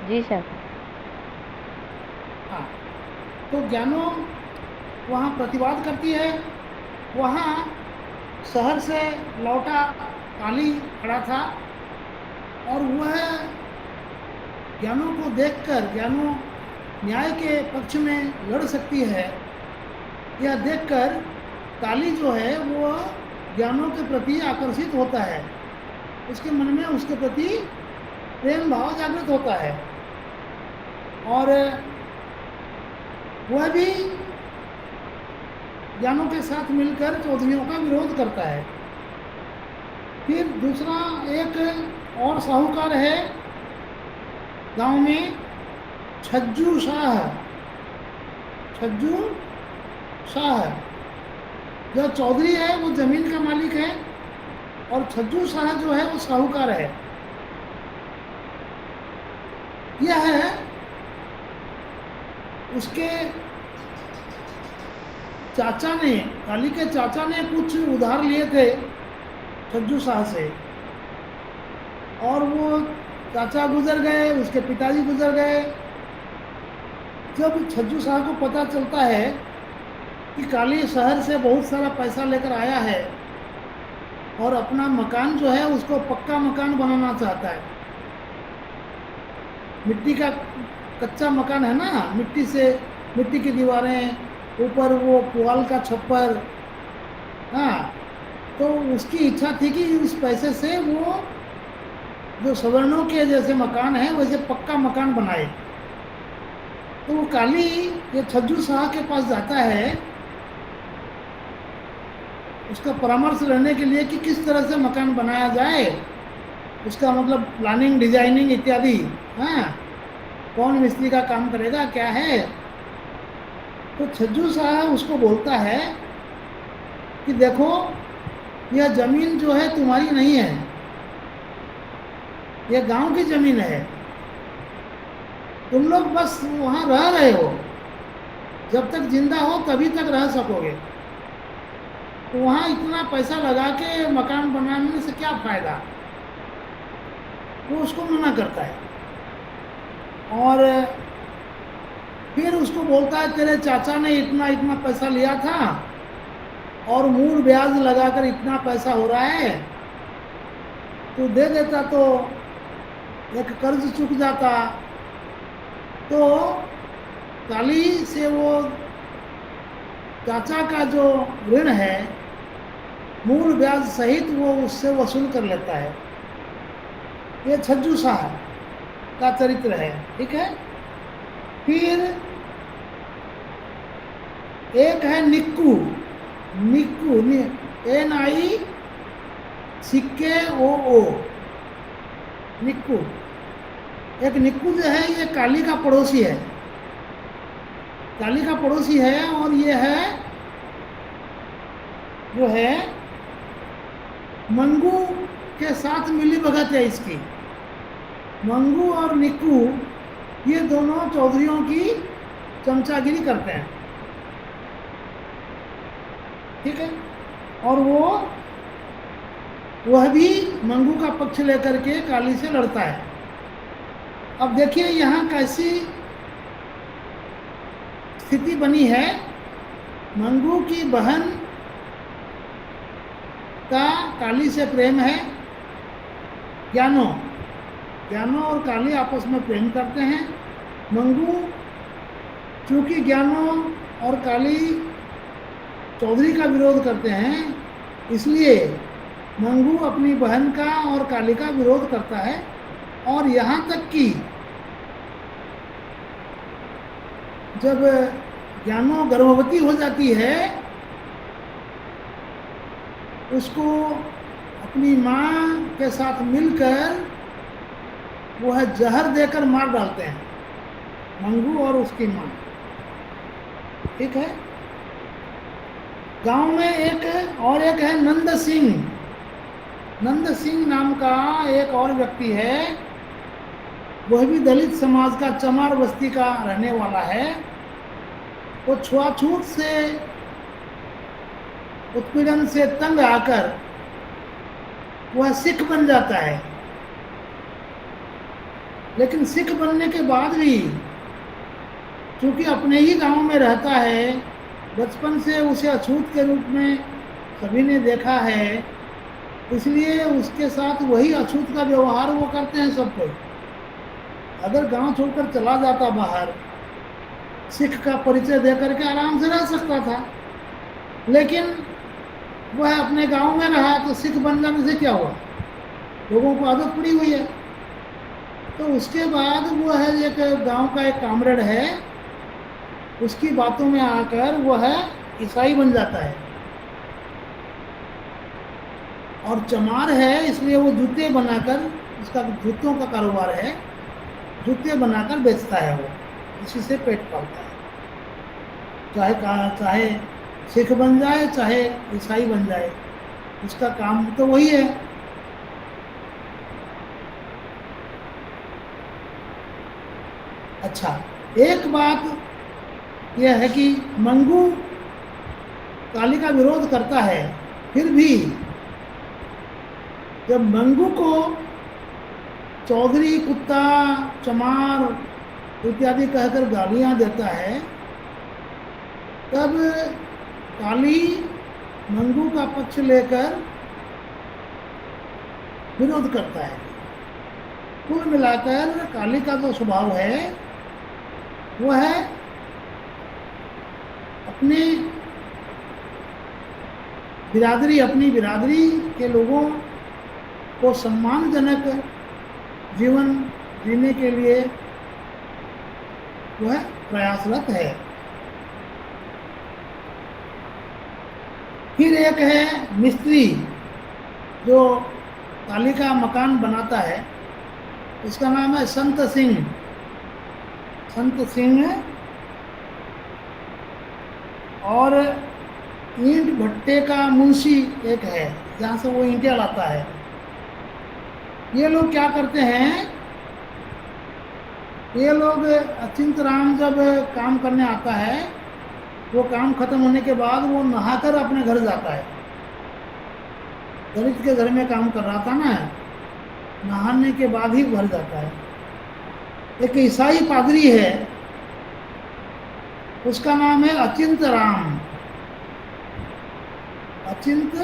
जी सर। हाँ, तो ज्ञानो वहाँ प्रतिवाद करती है। वहाँ शहर से लौटा काली खड़ा था और वह ज्ञानों को देखकर, ज्ञानों न्याय के पक्ष में लड़ सकती है, यह देखकर काली जो है वो ज्ञानों के प्रति आकर्षित होता है। उसके मन में उसके प्रति प्रेम भाव जागृत होता है और वह भी ज्ञानों के साथ मिलकर चौधरियों का विरोध करता है। फिर दूसरा एक और साहूकार है गांव में, छज्जू शाह। छज्जू शाह जो चौधरी है वो जमीन का मालिक है और छज्जू शाह जो है वो साहूकार है। यह है उसके चाचा ने, काली के चाचा ने कुछ उधार लिए थे छज्जू शाह से और वो चाचा गुजर गए, उसके पिताजी गुजर गए। जब छज्जू शाह को पता चलता है कि काली शहर से बहुत सारा पैसा लेकर आया है और अपना मकान जो है उसको पक्का मकान बनाना चाहता है, मिट्टी का कच्चा मकान है ना, मिट्टी से, मिट्टी की दीवारें, ऊपर वो पुआल का छप्पर, हाँ, तो उसकी इच्छा थी कि उस पैसे से वो जो सवर्णों के जैसे मकान है वैसे पक्का मकान बनाए। तो वो काली ये छज्जू शाह के पास जाता है उसका परामर्श लेने के लिए कि किस तरह से मकान बनाया जाए, उसका मतलब प्लानिंग, डिजाइनिंग इत्यादि, हाँ, कौन मिस्त्री का काम करेगा, क्या है। तो छज्जू शाह उसको बोलता है कि देखो यह जमीन जो है तुम्हारी नहीं है, यह गांव की जमीन है, तुम लोग बस वहाँ रह रहे हो, जब तक जिंदा हो तभी तक रह सकोगे, तो वहाँ इतना पैसा लगा के मकान बनाने से क्या फायदा। वो उसको मना करता है और फिर उसको बोलता है तेरे चाचा ने इतना इतना पैसा लिया था और मूल ब्याज लगाकर इतना पैसा हो रहा है, तो दे देता तो एक कर्ज चुक जाता। तो काली से वो चाचा का जो ऋण है मूल ब्याज सहित वो उससे वसूल कर लेता है। ये छज्जू शाह का चरित्र है, ठीक है। फिर एक है निक्कू, निक्कू NI सिक्के ओ, निक्कू। एक निक्कू जो है ये काली का पड़ोसी है, काली का पड़ोसी है और ये है जो है मंगू के साथ मिली भगत है इसकी। मंगू और निक्कू ये दोनों चौधरियों की चमचागिरी करते हैं, ठीक है। और वह भी मंगू का पक्ष लेकर के काली से लड़ता है। अब देखिए यहाँ कैसी स्थिति बनी है। मंगू की बहन का काली से प्रेम है, ज्ञानो और काली आपस में प्रेम करते हैं। मंगू चूंकि ज्ञानो और काली चौधरी का विरोध करते हैं, इसलिए मंगू अपनी बहन का और काली का विरोध करता है। और यहाँ तक कि जब ज्ञानो गर्भवती हो जाती है, उसको अपनी माँ के साथ मिलकर वह जहर देकर मार डालते हैं, मंगू और उसकी माँ, ठीक है। गांव में एक है नंद सिंह नाम का एक और व्यक्ति है, वह भी दलित समाज का चमार बस्ती का रहने वाला है। वो छुआछूत से, उत्पीड़न से तंग आकर वह सिख बन जाता है लेकिन सिख बनने के बाद भी चूंकि अपने ही गांव में रहता है, बचपन से उसे अछूत के रूप में सभी ने देखा है, इसलिए उसके साथ वही अछूत का व्यवहार वो करते हैं सब कोई। अगर गांव छोड़कर चला जाता बाहर, सिख का परिचय देकर के आराम से रह सकता था, लेकिन वह अपने गांव में रहा तो सिख बन जाने से क्या हुआ, लोगों को आदत पड़ी हुई है। तो उसके बाद वो है एक गांव का एक कामरेड है, उसकी बातों में आकर वह ईसाई बन जाता है, और चमार है इसलिए वो जूते बनाकर, उसका जूतों का कारोबार है, जूते बनाकर बेचता है, वो इसी से पेट पालता है। चाहे सिख बन जाए चाहे ईसाई बन जाए, उसका काम तो वही है। अच्छा, एक बात यह है कि मंगू काली का विरोध करता है, फिर भी जब मंगू को चौधरी, कुत्ता, चमार इत्यादि कहकर गालियां देता है, तब काली मंगू का पक्ष लेकर विरोध करता है। कुल मिलाकर काली का जो स्वभाव है वह है अपनी बिरादरी के लोगों को सम्मानजनक जीवन जीने के लिए वह प्रयासरत है। फिर एक है मिस्त्री जो काली का मकान बनाता है, उसका नाम है संत सिंह। संत सिंह और ईंट भट्टे का मुंशी एक है, जहाँ से वो ईंटें लाता है। ये लोग क्या करते हैं, ये लोग अचिंत राम जब काम करने आता है, वो काम खत्म होने के बाद वो नहाकर अपने घर जाता है। दलित के घर में काम कर रहा था ना, नहाने के बाद ही घर जाता है। एक ईसाई पादरी है, उसका नाम है अचिंत राम। अचिंत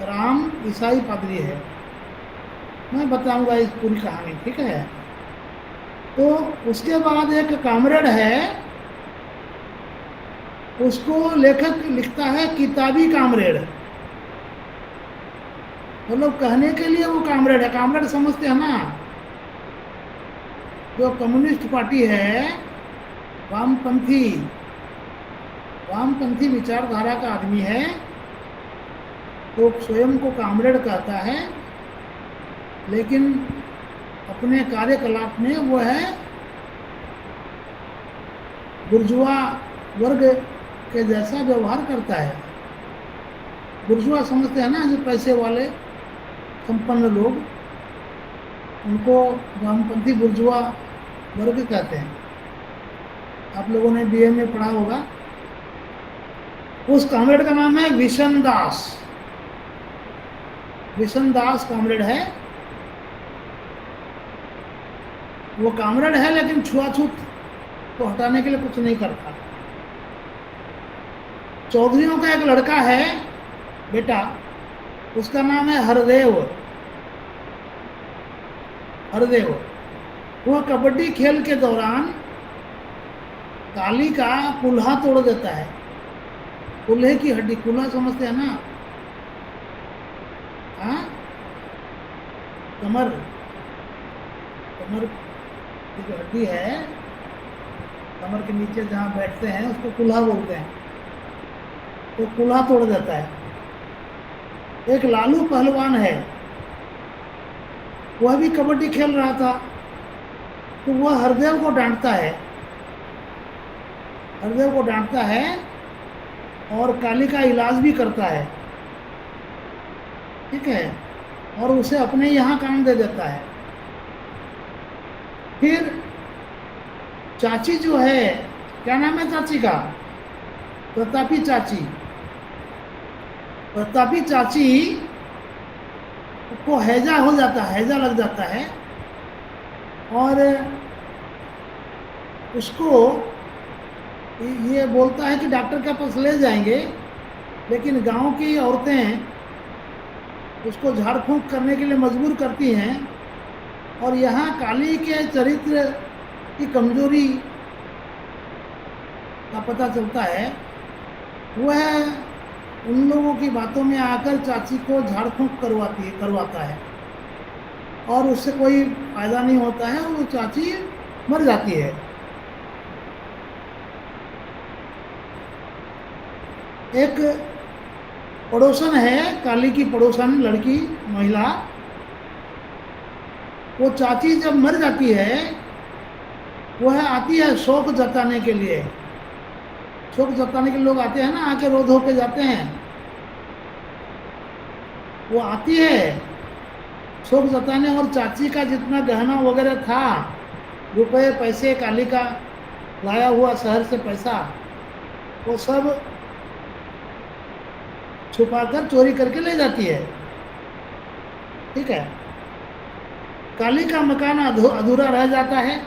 राम ईसाई पादरी है, मैं बताऊंगा इस पूरी कहानी, ठीक है। तो उसके बाद एक कामरेड है, उसको लेखक लिखता है किताबी कामरेड, मतलब कहने के लिए वो कामरेड है। कामरेड समझते हैं ना, जो कम्युनिस्ट पार्टी है, वामपंथी विचारधारा का आदमी है, तो स्वयं को कामरेड कहता है, लेकिन अपने कार्यकलाप में वो है बुर्जुआ वर्ग के जैसा व्यवहार करता है। बुर्जुआ समझते हैं ना, जो पैसे वाले संपन्न लोग, उनको वामपंथी बुर्जुआ वर्ग कहते हैं। आप लोगों ने बीए में पढ़ा होगा। उस कामरेड का नाम है विशन दास। विशन दास कामरेड है। वो कामरेड है लेकिन छुआछूत को हटाने के लिए कुछ नहीं करता। चौधरियों का एक लड़का है बेटा, उसका नाम है हरदेव। वो कबड्डी खेल के दौरान काली का कुल्हा तोड़ देता है। कुल्हे की हड्डी, कुल्हा समझते हैं ना, हाँ, कमर की जो हड्डी है, कमर के नीचे जहाँ बैठते हैं उसको कुल्हा बोलते हैं। तो कुल्हा तोड़ देता है। एक लालू पहलवान है, वह भी कबड्डी खेल रहा था, तो वह हरदेव को डांटता है और काली का इलाज भी करता है, ठीक है, और उसे अपने यहाँ काम दे देता है। फिर चाची जो है, क्या नाम है चाची का, प्रतापी चाची को हैजा लग जाता है, और उसको ये बोलता है कि डॉक्टर के पास ले जाएंगे, लेकिन गांव की औरतें उसको झाड़ फूंक करने के लिए मजबूर करती हैं। और यहाँ काली के चरित्र की कमजोरी का पता चलता है। वह उन लोगों की बातों में आकर चाची को झाड़ फूंक करवाता है, और उससे कोई फायदा नहीं होता है, वो चाची मर जाती है। एक पड़ोसन है, काली की पड़ोसन लड़की, महिला, वो चाची जब मर जाती है, वह आती है शोक जताने के लिए। शोक जताने के लोग आते हैं ना, आके रो धो के जाते हैं। वो आती है शोक जताने, और चाची का जितना गहना वगैरह था, रुपए पैसे, काली का लाया हुआ शहर से पैसा, वो सब छुपाकर चोरी करके ले जाती है। ठीक है। काली का मकान अधूरा रह जाता है।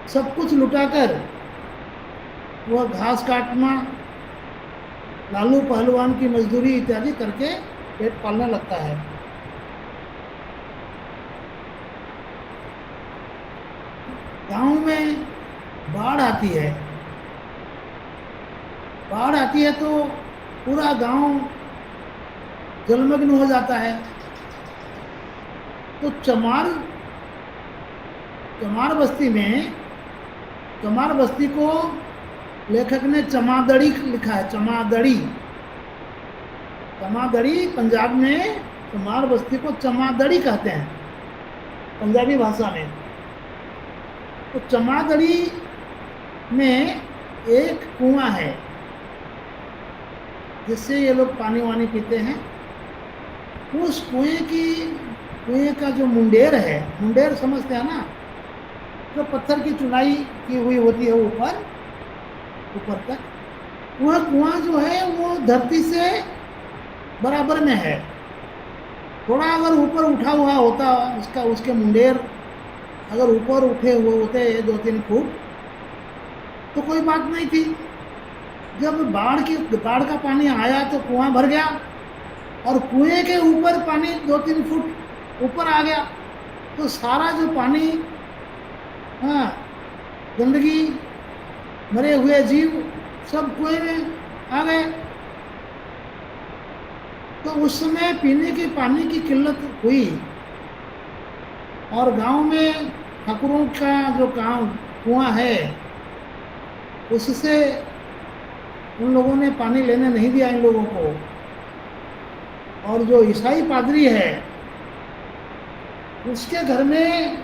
सब कुछ लुटाकर वह घास काटना, लालू पहलवान की मजदूरी इत्यादि करके पेट पालने लगता है। गांव में बाढ़ आती है। बाढ़ आती है तो पूरा गांव जलमग्न हो जाता है। तो चमार बस्ती को लेखक ने चमादड़ी लिखा है। चमादड़ी पंजाब में चमार बस्ती को चमादड़ी कहते हैं, पंजाबी भाषा में। तो चमादड़ी में एक कुआं है जिससे ये लोग पानी वानी पीते हैं। उस कुएं का जो मुंडेर है, मुंडेर समझते हैं ना, जो पत्थर की चुनाई की हुई होती है ऊपर तक, वह कुआं जो है वो धरती से बराबर में है। थोड़ा अगर ऊपर उठा हुआ होता उसके मुंडेर अगर ऊपर उठे हुए होते 2-3 फुट तो कोई बात नहीं थी। जब बाढ़ का पानी आया तो कुआं भर गया, और कुएं के ऊपर पानी 2-3 फुट ऊपर आ गया, तो सारा जो पानी, गंदगी, मरे हुए जीव सब कुएं में आ गए। तो उस समय पीने के पानी की किल्लत हुई, और गांव में ठाकुरों का जो कुआं है उससे उन लोगों ने पानी लेने नहीं दिया इन लोगों को। और जो ईसाई पादरी है उसके घर में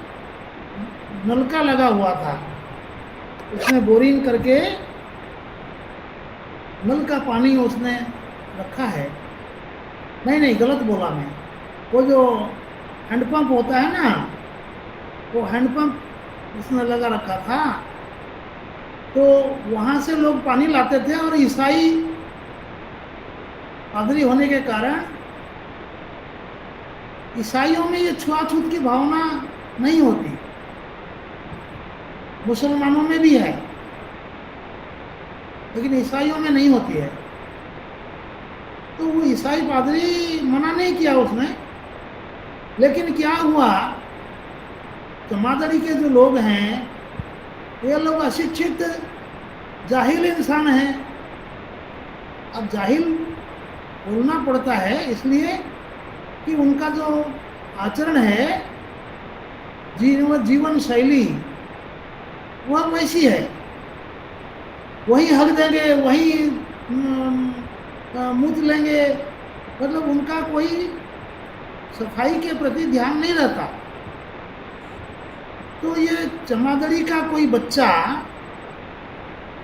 नलका लगा हुआ था, उसने बोरिंग करके नल का पानी उसने रखा है। नहीं गलत बोला मैं। वो जो हैंडपंप होता है ना, वो हैंडपंप उसने लगा रखा था। तो वहाँ से लोग पानी लाते थे, और ईसाई पादरी होने के कारण ईसाइयों में ये छुआछूत की भावना नहीं होती। मुसलमानों में भी है, लेकिन ईसाइयों में नहीं होती है। तो वो ईसाई पादरी मना नहीं किया उसने। लेकिन क्या हुआ, चमादड़ी के जो लोग हैं ये लोग अशिक्षित जाहिल इंसान हैं। अब जाहिल बोलना पड़ता है इसलिए कि उनका जो आचरण है, जीवन शैली, वह वैसी है। वही हक देंगे, वही मुँह लेंगे, मतलब उनका कोई सफाई के प्रति ध्यान नहीं रहता। तो ये चमादड़ी का कोई बच्चा,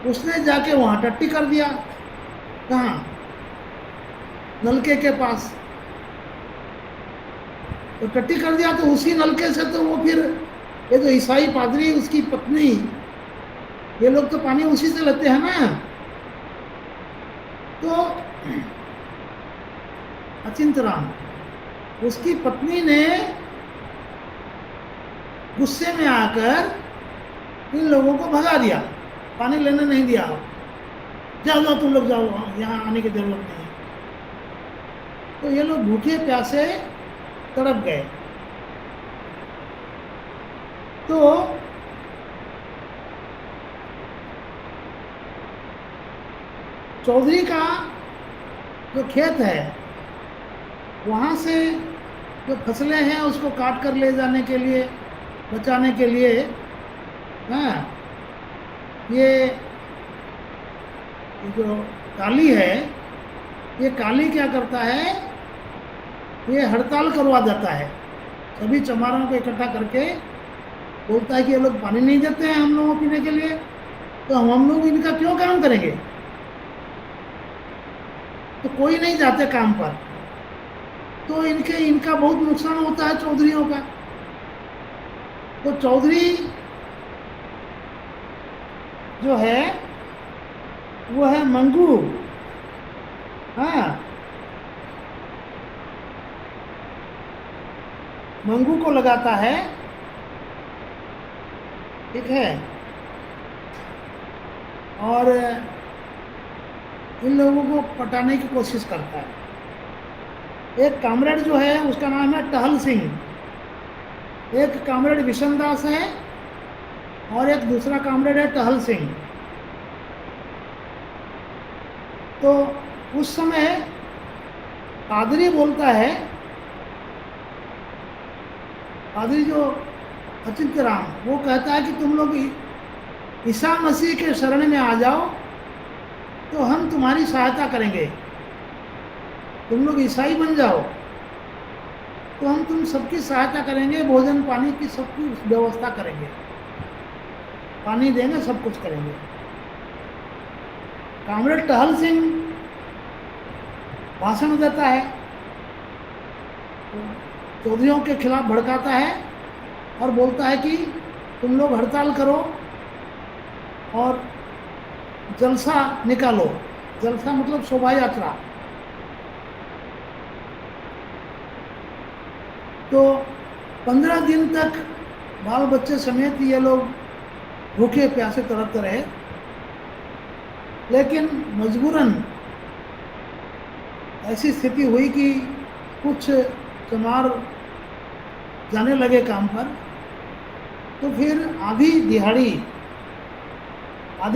उसने जाके वहाँ टट्टी कर दिया। कहाँ? नलके के पास। तो टट्टी कर दिया, तो उसी नलके से तो वो फिर ये जो ईसाई पादरी, उसकी पत्नी, ये लोग तो पानी उसी से लेते हैं ना। तो अचिंतराम, उसकी पत्नी ने गुस्से में आकर इन लोगों को भगा दिया, पानी लेने नहीं दिया। जाओ जाओ तुम लोग जाओ, यहाँ आने की जरूरत नहीं है। तो ये लोग भूखे प्यासे तड़प गए। तो चौधरी का जो खेत है वहाँ से जो फसलें हैं उसको काट कर ले जाने के लिए, बचाने के लिए, हाँ, ये जो काली है, ये काली क्या करता है, ये हड़ताल करवा देता है। सभी चमारों को इकट्ठा करके बोलता है कि ये लोग पानी नहीं देते हैं हम लोगों को पीने के लिए, तो हम लोग इनका क्यों काम करेंगे। तो कोई नहीं जाते काम पर, तो इनका बहुत नुकसान होता है चौधरियों का। तो चौधरी जो है वो है मंगू, हाँ, मंगू को लगाता है, ठीक है, और इन लोगों को पटाने की कोशिश करता है। एक कामरेड जो है उसका नाम है टहल सिंह, एक कामरेड विशन दास है और एक दूसरा कामरेड है टहल सिंह। तो उस समय पादरी बोलता है, पादरी जो अचिंत्य राम, वो कहता है कि तुम लोग ईसा मसीह के शरण में आ जाओ तो हम तुम्हारी सहायता करेंगे। तुम लोग ईसाई बन जाओ तो हम तुम सबकी सहायता करेंगे, भोजन पानी की सबकी व्यवस्था करेंगे, पानी देंगे, सब कुछ करेंगे। कामरेड टहल सिंह भाषण देता है, चौधरियों के खिलाफ भड़काता है और बोलता है कि तुम लोग हड़ताल करो और जलसा निकालो। जलसा मतलब शोभा यात्रा। तो 15 दिन तक बाल बच्चे समेत ये लोग भूखे प्यासे तड़पते रहे, लेकिन मजबूरन ऐसी स्थिति हुई कि कुछ चमार जाने लगे काम पर। तो फिर आधी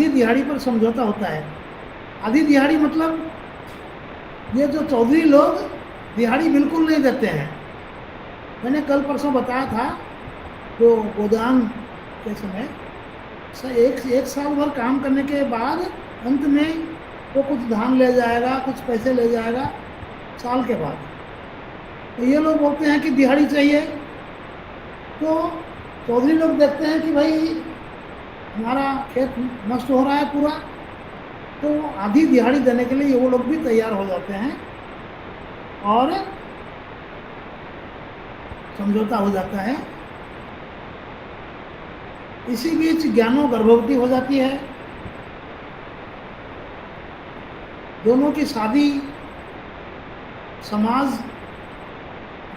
दिहाड़ी पर समझौता होता है। आधी दिहाड़ी मतलब ये जो चौधरी लोग दिहाड़ी बिल्कुल नहीं देते हैं। मैंने कल परसों बताया था, तो गोदान के समय एक साल भर काम करने के बाद अंत में वो कुछ धान ले जाएगा, कुछ पैसे ले जाएगा साल के बाद। तो ये लोग बोलते हैं कि दिहाड़ी चाहिए। तो चौधरी लोग देखते हैं कि भाई हमारा खेत नष्ट हो रहा है पूरा, तो आधी दिहाड़ी देने के लिए वो लोग भी तैयार हो जाते हैं और समझौता हो जाता है। इसी बीच ज्ञानो गर्भवती हो जाती है। दोनों की शादी समाज,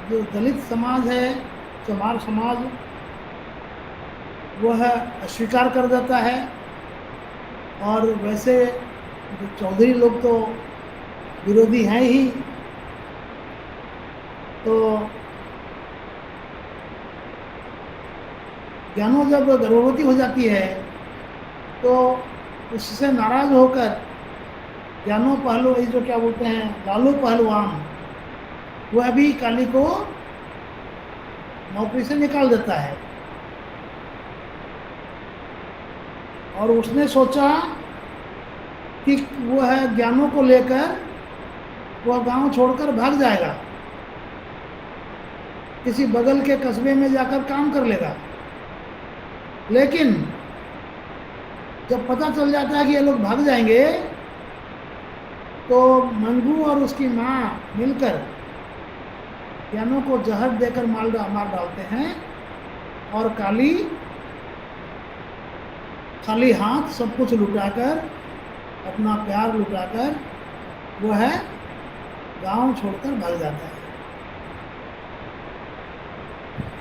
जो दलित समाज है, चमार समाज, वह अस्वीकार कर देता है। और वैसे जो चौधरी लोग तो विरोधी हैं ही। तो ज्ञानो जब गर्भवती हो जाती है तो उससे नाराज होकर ज्ञानो पहलवान, जो क्या बोलते हैं, लालू पहलवान, वह भी काली को नौकरी से निकाल देता है। और उसने सोचा कि वह ज्ञानों को लेकर वह गांव छोड़कर भाग जाएगा, किसी बगल के कस्बे में जाकर काम कर लेगा। लेकिन जब पता चल जाता है कि ये लोग भाग जाएंगे, तो मंगू और उसकी माँ मिलकर ज्ञानों को जहर देकर मार डालते हैं और काली खाली हाथ सब कुछ लुटाकर, अपना प्यार लुटाकर वह गांव छोड़कर भाग जाता है।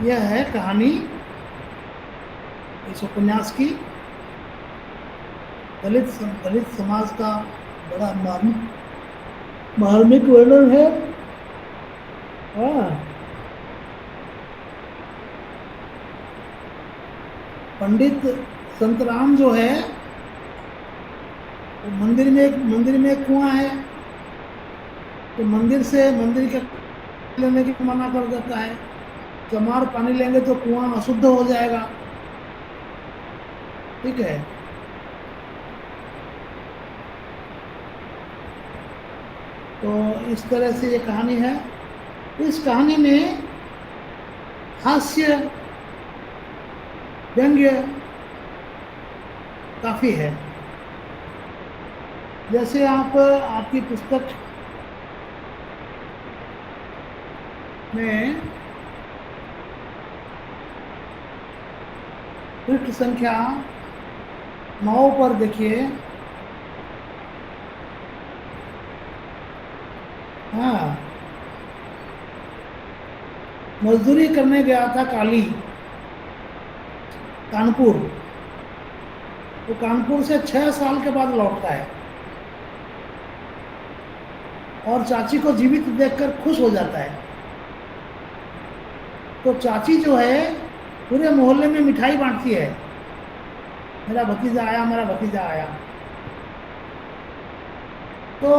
यह है कहानी इस उपन्यास की दलित समाज का बड़ा मार्मिक वर्णन है। हाँ, पंडित संतराम जो है वो मंदिर में एक कुआं है, तो मंदिर के लेने की मना कर देता है। चमार पानी लेंगे तो कुआं अशुद्ध हो जाएगा, ठीक है। तो इस तरह से ये कहानी है। इस कहानी में हास्य व्यंग्य काफी है। जैसे आपकी पुस्तक में पृष्ठ संख्या 9 पर देखिए। हाँ, मजदूरी करने गया था काली कानपुर, तो कानपुर से 6 साल के बाद लौटता है और चाची को जीवित देखकर खुश हो जाता है। तो चाची जो है पूरे मोहल्ले में मिठाई बांटती है, मेरा भतीजा आया, मेरा भतीजा आया। तो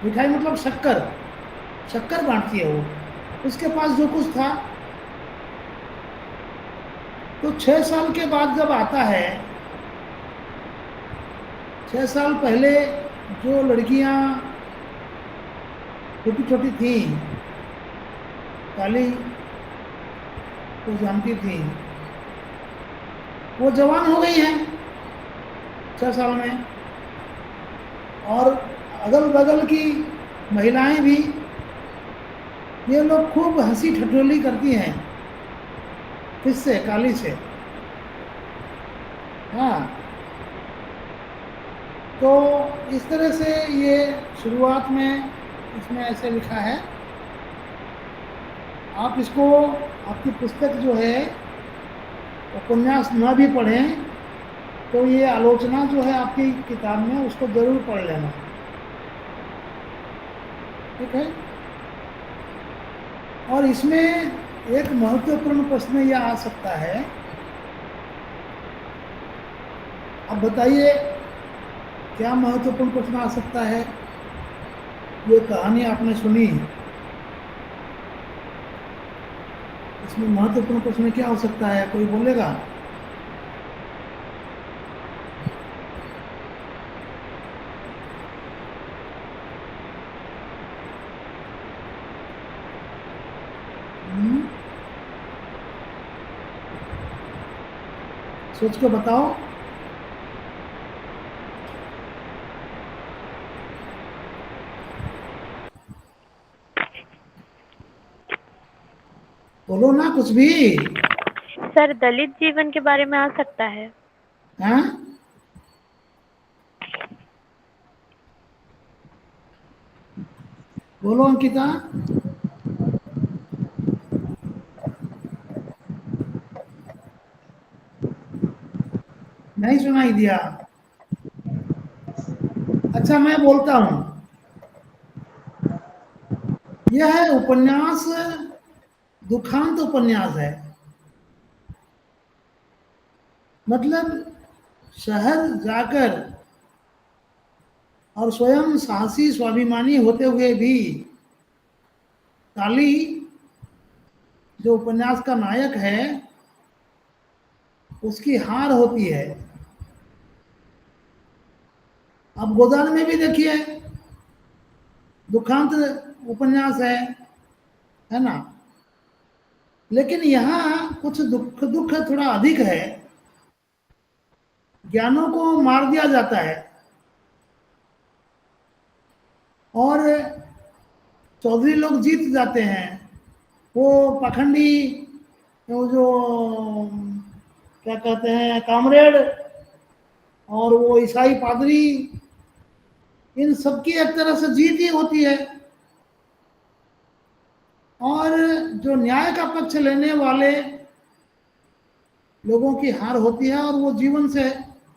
मिठाई मतलब शक्कर बांटती है वो। उसके पास जो कुछ था, तो 6 साल के बाद जब आता है, 6 साल पहले जो लड़कियां छोटी छोटी थी, काली को जानती थी, वो जवान हो गई हैं 6 साल में। और अगल बगल की महिलाएं भी, ये लोग खूब हंसी ठिठोली करती हैं किससे, काली से। हाँ, तो इस तरह से ये शुरुआत में इसमें ऐसे लिखा है। आप इसको, आपकी पुस्तक जो है उपन्यास न भी पढ़ें तो ये आलोचना जो है आपकी किताब में, उसको जरूर पढ़ लेना, ठीक है। और इसमें एक महत्वपूर्ण प्रश्न यह आ सकता है, अब बताइए क्या महत्वपूर्ण प्रश्न आ सकता है। ये कहानी आपने सुनी, इसमें महत्वपूर्ण प्रश्न क्या हो सकता है, कोई बोलेगा? सोच के बताओ। बोलो ना कुछ भी। सर, दलित जीवन के बारे में आ सकता है। हैं? बोलो अंकिता। नहीं सुनाई दिया? अच्छा, मैं बोलता हूं। यह है उपन्यास, दुखांत उपन्यास है। मतलब शहर जाकर और स्वयं साहसी स्वाभिमानी होते हुए भी काली, जो उपन्यास का नायक है, उसकी हार होती है। अब गोदान में भी देखिए, दुखांत उपन्यास है ना। लेकिन यहाँ कुछ दुख थोड़ा अधिक है। ज्ञानों को मार दिया जाता है और चौधरी लोग जीत जाते हैं। वो पाखंडी, वो जो क्या कहते हैं, कामरेड, और वो ईसाई पादरी, इन सबकी एक तरह से जीत ही होती है। और जो न्याय का पक्ष लेने वाले लोगों की हार होती है और वो जीवन से,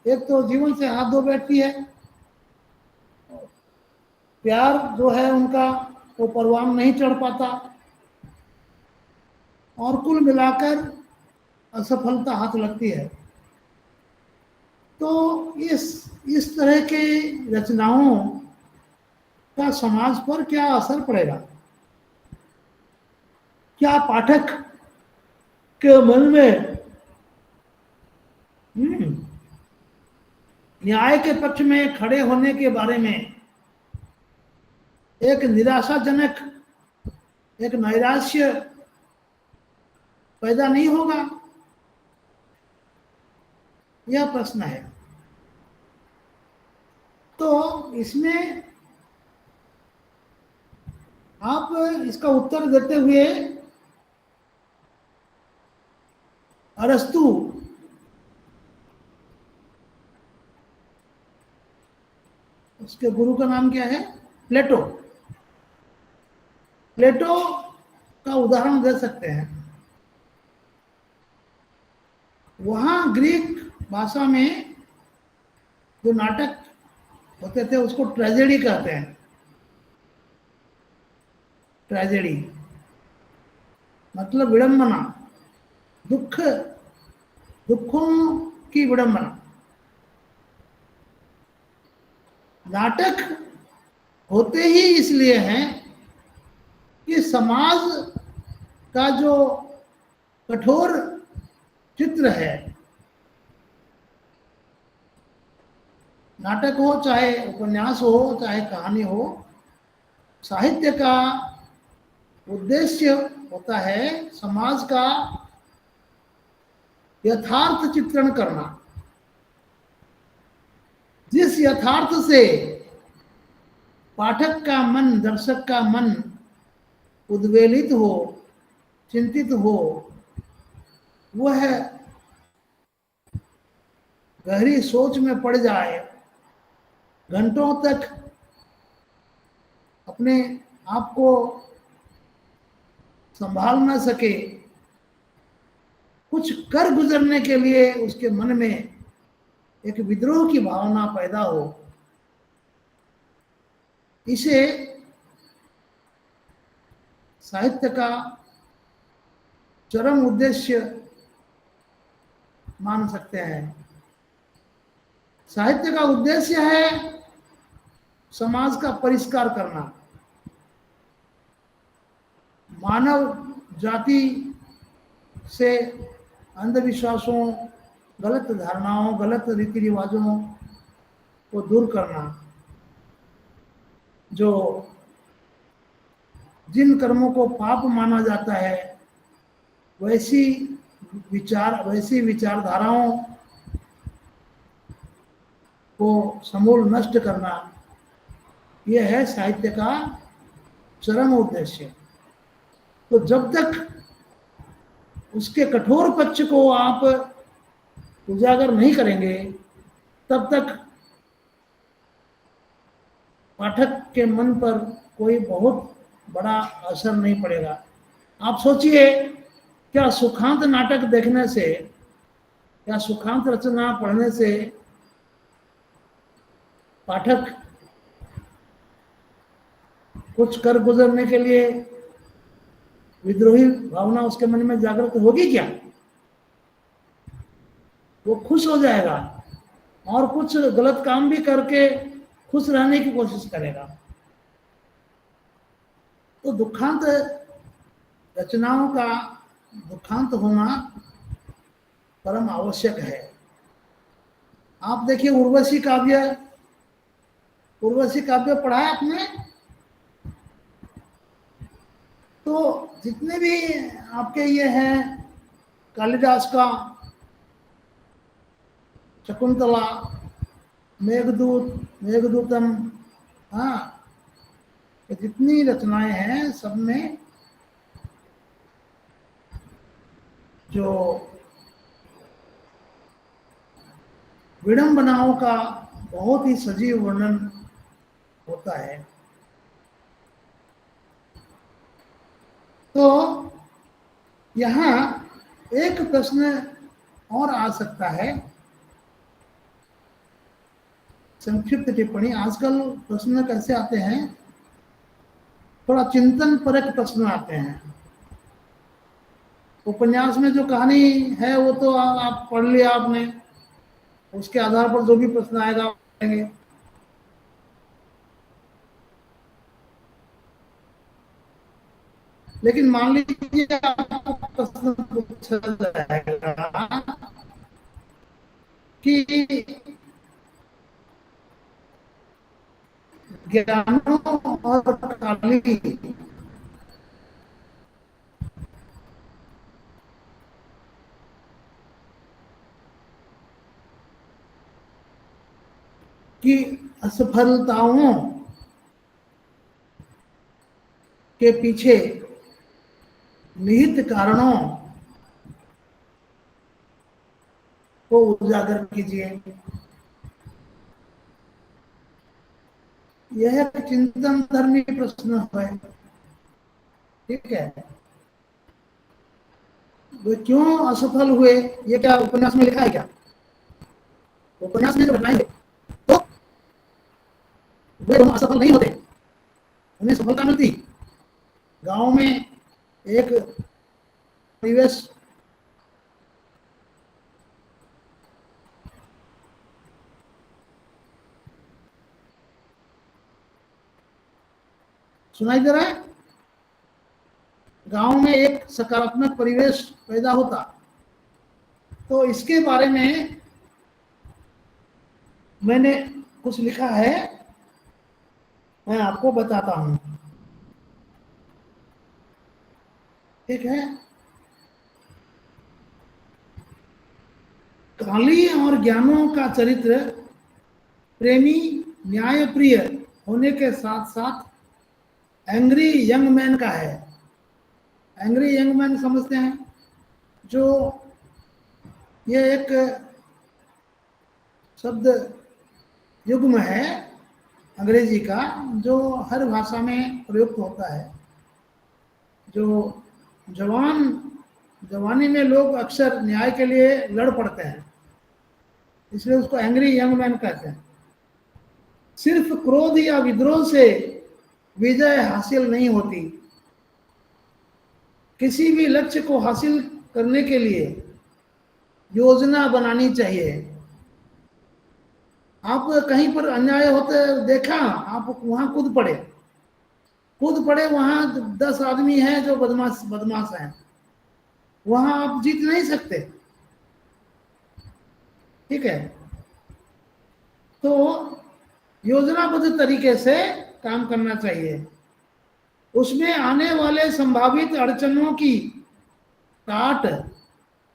एक तो जीवन से हाथ धो बैठती है, प्यार जो है उनका वो परवान नहीं चढ़ पाता, और कुल मिलाकर असफलता हाथ लगती है। तो इस तरह के रचनाओं का समाज पर क्या असर पड़ेगा? क्या पाठक के मन में न्याय के पक्ष में खड़े होने के बारे में एक निराशाजनक, एक नैराश्य पैदा नहीं होगा? यह प्रश्न है। तो इसमें आप इसका उत्तर देते हुए अरस्तु उसके गुरु का नाम क्या है? प्लेटो। प्लेटो का उदाहरण दे सकते हैं। वहां ग्रीक भाषा में जो नाटक होते थे उसको ट्रेजेडी कहते हैं। ट्रेजेडी मतलब विडंबना, दुखों की विडंबना। नाटक होते ही इसलिए हैं कि समाज का जो कठोर चित्र है, नाटक हो चाहे उपन्यास हो चाहे कहानी हो, साहित्य का उद्देश्य होता है समाज का यथार्थ चित्रण करना। जिस यथार्थ से पाठक का मन, दर्शक का मन उद्वेलित हो, चिंतित हो, वह गहरी सोच में पड़ जाए, घंटों तक अपने आप को संभाल न सके, कुछ कर गुजरने के लिए उसके मन में एक विद्रोह की भावना पैदा हो, इसे साहित्य का चरम उद्देश्य मान सकते हैं। साहित्य का उद्देश्य है समाज का परिष्कार करना, मानव जाति से अंधविश्वासों, गलत धारणाओं, गलत रीति रिवाजों को दूर करना, जो जिन कर्मों को पाप माना जाता है वैसी विचारधाराओं को समूल नष्ट करना, यह है साहित्य का चरम उद्देश्य। तो जब तक उसके कठोर पक्ष को आप उजागर नहीं करेंगे, तब तक पाठक के मन पर कोई बहुत बड़ा असर नहीं पड़ेगा। आप सोचिए, क्या सुखांत नाटक देखने से या सुखांत रचना पढ़ने से पाठक कुछ कर गुजरने के लिए विद्रोही भावना उसके मन में जागृत होगी क्या? वो खुश हो जाएगा और कुछ गलत काम भी करके खुश रहने की कोशिश करेगा। तो दुखांत रचनाओं का दुखांत होना परम आवश्यक है। आप देखिए उर्वशी काव्य पढ़ा है आपने? तो जितने भी आपके ये हैं, कालिदास का शकुंतला, मेघदूतम, हाँ, ये जितनी रचनाएं हैं सब में जो विडंबनाओं का बहुत ही सजीव वर्णन होता है। तो यहाँ एक प्रश्न और आ सकता है। संक्षिप्त टिप्पणी। आजकल प्रश्न कैसे आते हैं, थोड़ा चिंतन परक प्रश्न आते हैं। उपन्यास में जो कहानी है वो तो आप पढ़ लिया आपने, उसके आधार पर जो भी प्रश्न आएगा आप पढ़ेंगे। लेकिन मान लीजिए आपको प्रश्न पूछा जाएगा कि ज्ञानों और काली की असफलताओं के पीछे निहित कारणों को उजागर कीजिए। यह चिंतन धर्मी प्रश्न है। ठीक है, वे क्यों असफल हुए, ये क्या उपन्यास में लिखा है क्या? उपन्यास में जो बताएंगे तो वे दोनों असफल नहीं होते, उन्हें सफलता मिलती। गांव में एक परिवेश सुनाई दे रहा है, गांव में एक सकारात्मक परिवेश पैदा होता। तो इसके बारे में मैंने कुछ लिखा है, मैं आपको बताता हूं। ठीक है, काली और ज्ञानों का चरित्र प्रेमी न्यायप्रिय होने के साथ साथ एंग्री यंग मैन का है। एंग्री यंग मैन समझते हैं, जो ये एक शब्द युग्म है अंग्रेजी का, जो हर भाषा में प्रयुक्त होता है। जो जवानी में लोग अक्सर न्याय के लिए लड़ पड़ते हैं, इसलिए उसको एंग्री यंग मैन कहते हैं। सिर्फ क्रोध या विद्रोह से विजय हासिल नहीं होती। किसी भी लक्ष्य को हासिल करने के लिए योजना बनानी चाहिए। आप कहीं पर अन्याय होते देखा, आप वहां कूद पड़े, वहां 10 आदमी हैं जो बदमाश हैं, वहां आप जीत नहीं सकते। ठीक है, तो योजनाबद्ध तरीके से काम करना चाहिए। उसमें आने वाले संभावित अड़चनों की काट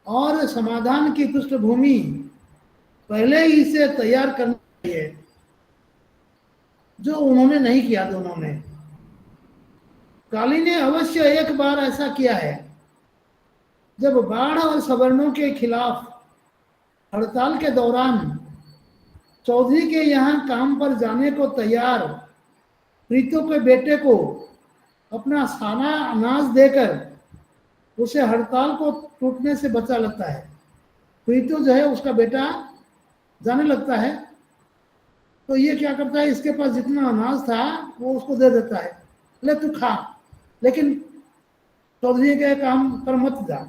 और समाधान की पृष्ठभूमि पहले ही से तैयार करना चाहिए, जो उन्होंने नहीं किया दोनों ने। काली ने अवश्य एक बार ऐसा किया है, जब बाढ़ और सवर्णों के खिलाफ हड़ताल के दौरान चौधरी के यहाँ काम पर जाने को तैयार प्रीतो के बेटे को अपना सारा अनाज देकर उसे हड़ताल को टूटने से बचा लेता है। प्रीतो जो है उसका बेटा जाने लगता है, तो ये क्या करता है, इसके पास जितना अनाज था वो उसको दे देता है, ले तू खा, लेकिन चौधरी के काम पर मत जा।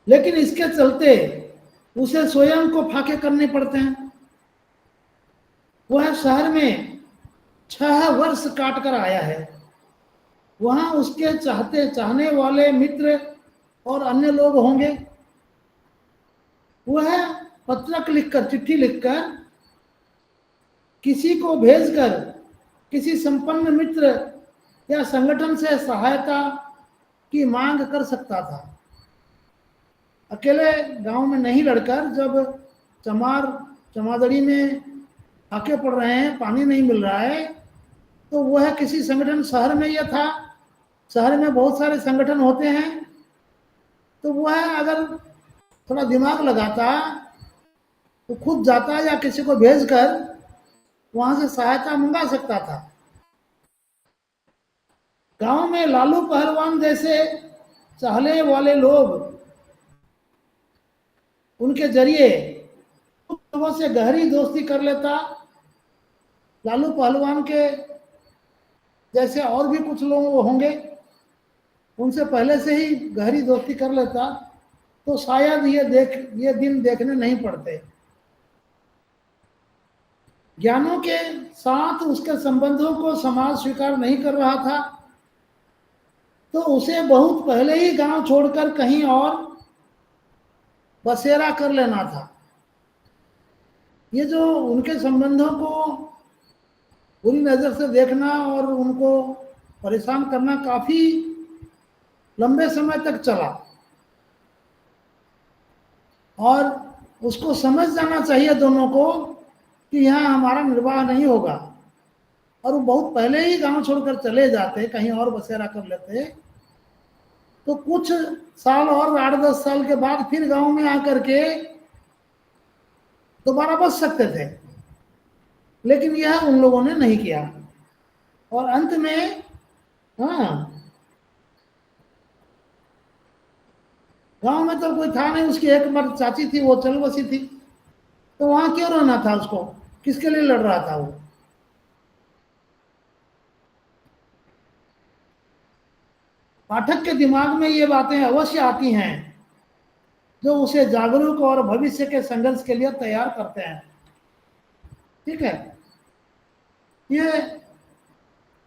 लेकिन इसके चलते उसे स्वयं को फाके करने पड़ते हैं। वह शहर में 6 वर्ष काट कर आया है। वहां उसके चाहने वाले मित्र और अन्य लोग होंगे। वह पत्रक लिखकर, चिट्ठी लिखकर, किसी को भेजकर किसी संपन्न मित्र या संगठन से सहायता की मांग कर सकता था। अकेले गांव में नहीं लड़कर, जब चमादड़ी में आके पड़ रहे हैं, पानी नहीं मिल रहा है, तो वह किसी संगठन, शहर में यह था, शहर में बहुत सारे संगठन होते हैं, तो वह अगर थोड़ा दिमाग लगाता तो खुद जाता या किसी को भेजकर वहां से सहायता मंगा सकता था। गांव में लालू पहलवान जैसे चाहने वाले लोग उनके जरिए कुछ लोगों से गहरी दोस्ती कर लेता। लालू पहलवान के जैसे और भी कुछ लोग होंगे, उनसे पहले से ही गहरी दोस्ती कर लेता तो शायद ये दिन देखने नहीं पड़ते। ज्ञानों के साथ उसके संबंधों को समाज स्वीकार नहीं कर रहा था, तो उसे बहुत पहले ही गांव छोड़कर कहीं और बसेरा कर लेना था। ये जो उनके संबंधों को बुरी नजर से देखना और उनको परेशान करना काफी लंबे समय तक चला, और उसको समझ जाना चाहिए दोनों को कि यहाँ हमारा निर्वाह नहीं होगा, और वो बहुत पहले ही गांव छोड़कर चले जाते, कहीं और बसेरा कर लेते, तो कुछ साल और 8-10 साल के बाद फिर गांव में आकर के दोबारा बस सकते थे। लेकिन यह उन लोगों ने नहीं किया, और अंत में गांव में तो कोई था नहीं, उसकी एक मर्द चाची थी, वो चल बसी थी, तो वहां क्यों रहना था उसको, किसके लिए लड़ रहा था वो। पाठक के दिमाग में ये बातें अवश्य आती हैं जो उसे जागरूक और भविष्य के संघर्ष के लिए तैयार करते हैं। ठीक है, ये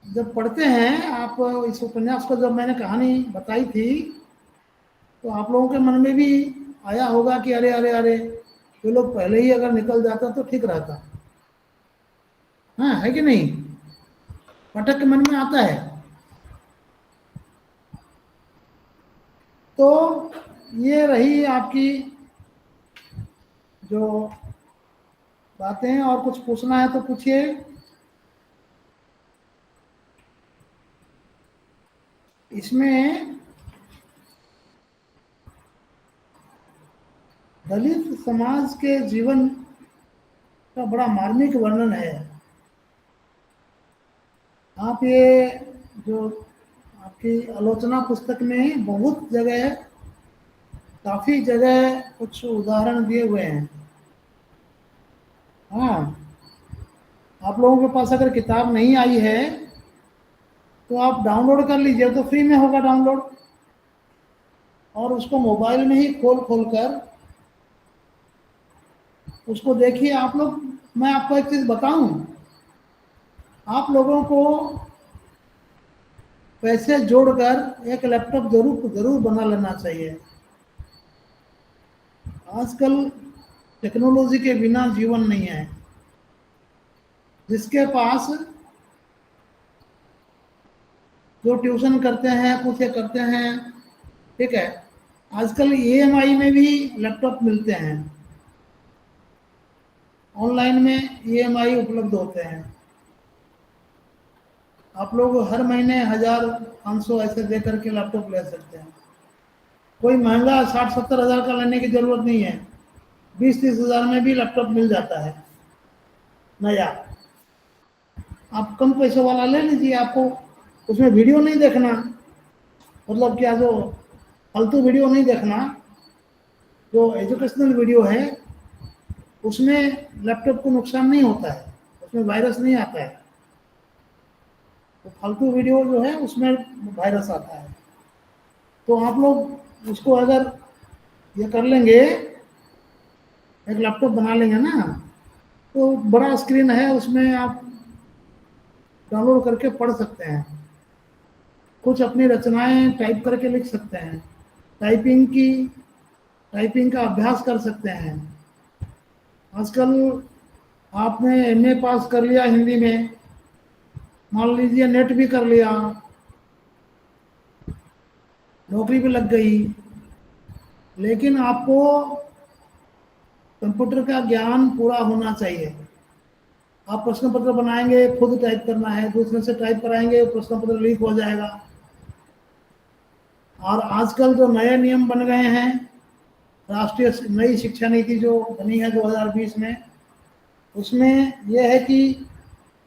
जब पढ़ते हैं आप इस उपन्यास को, जब मैंने कहानी बताई थी तो आप लोगों के मन में भी आया होगा कि अरे अरे अरे, ये लोग पहले ही अगर निकल जाता तो ठीक रहता। हाँ, है कि नहीं? पाठक के मन में आता है। तो ये रही आपकी जो बातें हैं, और कुछ पूछना है तो पूछिए। इसमें दलित समाज के जीवन का बड़ा मार्मिक वर्णन है। आप ये जो आपकी आलोचना पुस्तक में बहुत जगह, काफी जगह कुछ उदाहरण दिए हुए हैं। हाँ, आप लोगों के पास अगर किताब नहीं आई है तो आप डाउनलोड कर लीजिए, तो फ्री में होगा डाउनलोड, और उसको मोबाइल में ही खोल कर उसको देखिए आप लोग। मैं आपको एक चीज बताऊं, आप लोगों को पैसे जोड़कर एक लैपटॉप जरूर बना लेना चाहिए। आजकल टेक्नोलॉजी के बिना जीवन नहीं है। जिसके पास, जो ट्यूशन करते हैं, कुछ ये करते हैं, ठीक है, आजकल ईएमआई में भी लैपटॉप मिलते हैं, ऑनलाइन में ईएमआई उपलब्ध होते हैं। आप लोग हर महीने 1000-500 ऐसे दे करके लैपटॉप ले सकते हैं। कोई महंगा 60-70 हज़ार का लेने की जरूरत नहीं है, 20-30 हज़ार में भी लैपटॉप मिल जाता है नया। आप कम पैसों वाला ले लीजिए, आपको उसमें वीडियो नहीं देखना, मतलब क्या, जो फालतू वीडियो नहीं देखना, जो एजुकेशनल वीडियो है उसमें लैपटॉप को नुकसान नहीं होता है, उसमें वायरस नहीं आता है। तो फालतू वीडियो जो है उसमें वायरस आता है। तो आप लोग उसको अगर ये कर लेंगे, एक लैपटॉप बना लेंगे ना, तो बड़ा स्क्रीन है, उसमें आप डाउनलोड करके पढ़ सकते हैं, कुछ अपनी रचनाएं टाइप करके लिख सकते हैं, टाइपिंग का अभ्यास कर सकते हैं। आजकल आपने एमए पास कर लिया हिंदी में, मान लीजिए नेट भी कर लिया, नौकरी भी लग गई, लेकिन आपको कंप्यूटर का ज्ञान पूरा होना चाहिए। आप प्रश्न पत्र बनाएंगे, खुद टाइप करना है, दूसरे से टाइप कराएंगे, प्रश्न पत्र लीक हो जाएगा। और आजकल जो नए नियम बन गए हैं, राष्ट्रीय नई शिक्षा नीति जो बनी है 2020 में, उसमें यह है कि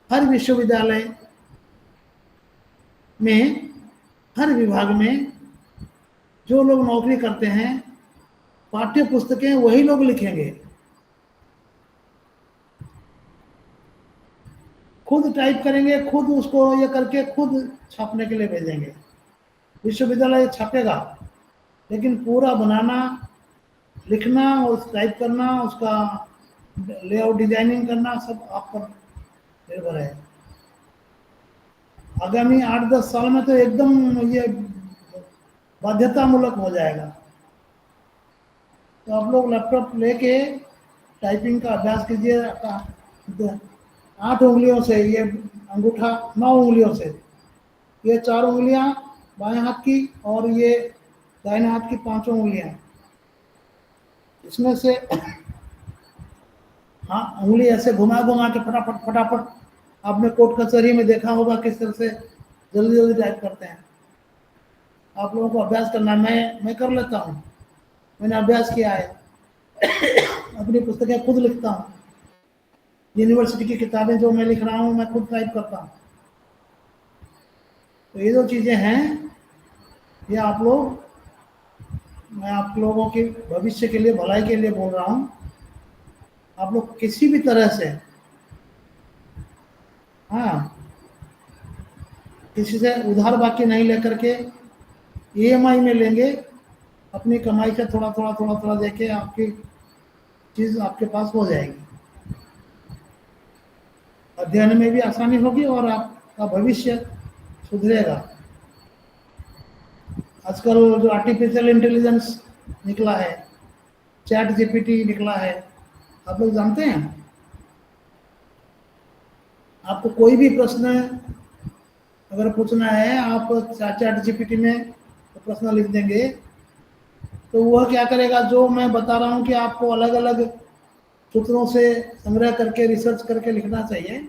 हर विश्वविद्यालय में, हर विभाग में जो लोग नौकरी करते हैं पाठ्य पुस्तकें वही लोग लिखेंगे, खुद टाइप करेंगे, खुद उसको ये करके खुद छापने के लिए भेजेंगे। विश्वविद्यालय छापेगा, लेकिन पूरा बनाना, लिखना और टाइप करना, उसका लेआउट डिजाइनिंग करना सब आप पर निर्भर है। आगामी 8-10 साल में तो एकदम ये बाध्यतामूलक हो जाएगा। तो आप लोग लैपटॉप लेके टाइपिंग का अभ्यास कीजिए। 8 उंगलियों से, ये अंगूठा 9 उंगलियों से, ये 4 उंगलियां बाएं हाथ की और ये दाहिने हाथ की 5 उंगलियां, इसमें से हाँ उंगली ऐसे घुमा घुमा के फटाफट फटाफट, आपने कोर्ट कचहरी में देखा होगा किस तरह से जल्दी जल्दी टाइप करते हैं। आप लोगों को अभ्यास करना है, मैं कर लेता हूँ, मैंने अभ्यास किया है। अपनी पुस्तकें खुद लिखता हूँ, यूनिवर्सिटी की किताबें जो मैं लिख रहा हूँ मैं खुद टाइप करता हूँ। तो ये जो चीज़ें हैं, ये आप लोग, मैं आप लोगों के भविष्य के लिए, भलाई के लिए बोल रहा हूँ। आप लोग किसी भी तरह से, हाँ, किसी से उधार बाकी नहीं लेकर के ईएमआई में लेंगे, अपनी कमाई से थोड़ा थोड़ा थोड़ा थोड़ा देके आपकी चीज़ आपके पास हो जाएगी। अध्ययन में भी आसानी होगी और आपका भविष्य सुधरेगा। आजकल जो आर्टिफिशियल इंटेलिजेंस निकला है, चैट जीपीटी निकला है, आप लोग जानते हैं? आपको कोई भी प्रश्न अगर पूछना है, आप चैट जीपीटी में प्रश्न लिख देंगे तो वह क्या करेगा, जो मैं बता रहा हूँ कि आपको अलग अलग सूत्रों से संग्रह करके रिसर्च करके लिखना चाहिए,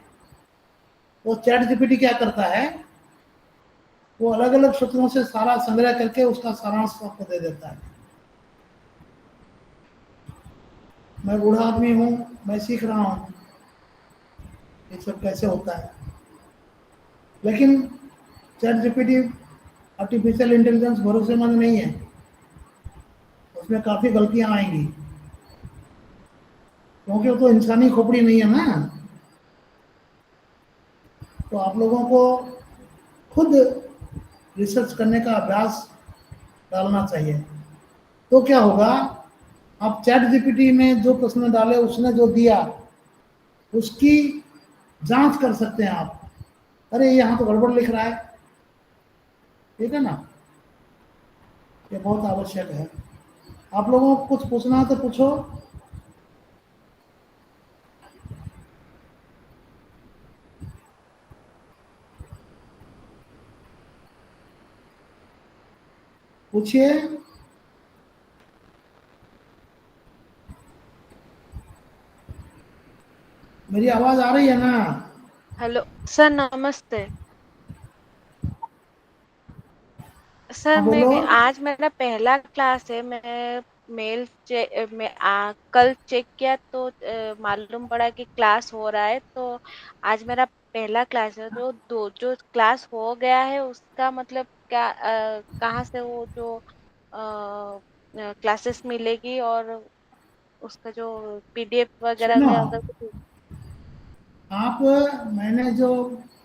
वो चैट जीपीटी क्या करता है, वो अलग अलग सूत्रों से सारा संग्रह करके उसका सारांश आपको दे देता है। मैं बूढ़ा आदमी हूँ, मैं सीख रहा हूँ ये सब कैसे होता है, लेकिन चैट जीपीटी आर्टिफिशियल इंटेलिजेंस भरोसेमंद नहीं है, उसमें काफ़ी गलतियां आएंगी, क्योंकि वो तो इंसानी खोपड़ी नहीं है ना। तो आप लोगों को खुद रिसर्च करने का अभ्यास डालना चाहिए। तो क्या होगा, आप चैट जीपीटी में जो प्रश्न डाले, उसने जो दिया उसकी जांच कर सकते हैं आप, अरे यहाँ तो गड़बड़ लिख रहा है, ठीक है ना। ये बहुत आवश्यक है। आप लोगों को कुछ पूछना है तो पूछो। पूछिए। मेरी आवाज आ रही है ना? हेलो सर, नमस्ते सर। हाँ बोलो। आज मेरा पहला क्लास है। कल चेक किया तो मालूम पड़ा कि क्लास हो रहा है। तो आज मेरा पहला क्लास है। जो क्लास हो गया है उसका मतलब क्या, कहाँ से वो जो क्लासेस मिलेगी, और उसका जो पीडीएफ वगैरह सुनो, का अगर कुछ। आप, मैंने जो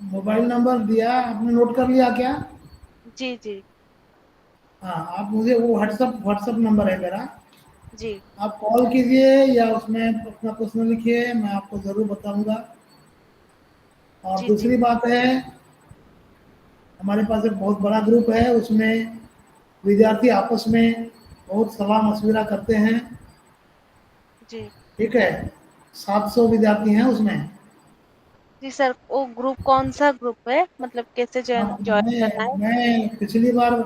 मोबाइल नंबर दिया आपने नोट कर लिया क्या? जी जी हाँ, आप मुझे वो व्हाट्सअप नंबर है मेरा, जी आप कॉल कीजिए या उसमें अपना प्रश्न लिखिए, मैं आपको ज़रूर बताऊंगा। और जी जी दूसरी बात है, हमारे पास एक बहुत बड़ा ग्रुप है, उसमें विद्यार्थी आपस में बहुत सलाह मशविरा करते हैं, जी ठीक है। 700 विद्यार्थी हैं उसमें। जी सर, वो ग्रुप कौन सा ग्रुप है, मतलब कैसे ज्वाइन हाँ, ज्वाइन करना है? मैं पिछली बार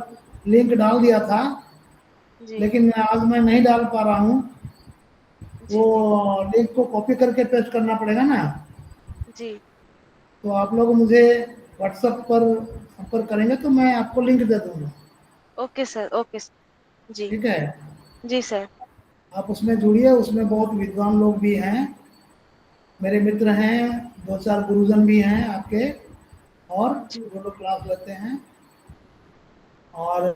लिंक डाल दिया था, जी लेकिन आज मैं नहीं डाल पा रहा हूँ। जी जी वो लिंक को कॉपी करके पेस्ट करना पड़ेगा ना। जी। तो आप लोग मुझे व्हाट्सएप पर संपर्क करेंगे तो मैं आपको लिंक दे दूंगा, ओके सर, ओके सर। जी ठीक है। जी सर। आप उसमें जुड़िए, उसमें बहुत विद्वान लोग भी हैं, मेरे मित्र हैं, 2-4 गुरुजन भी हैं आपके, और जी जो लोग क्लास लेते हैं। और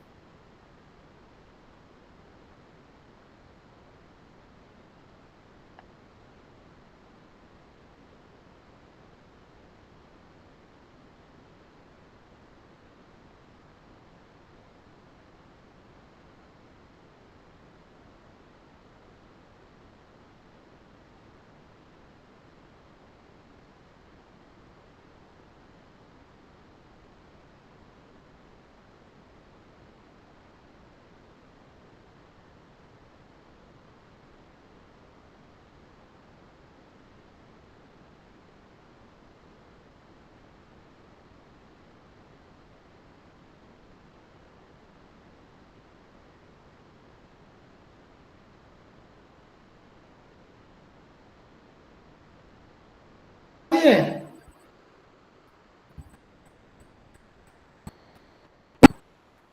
है?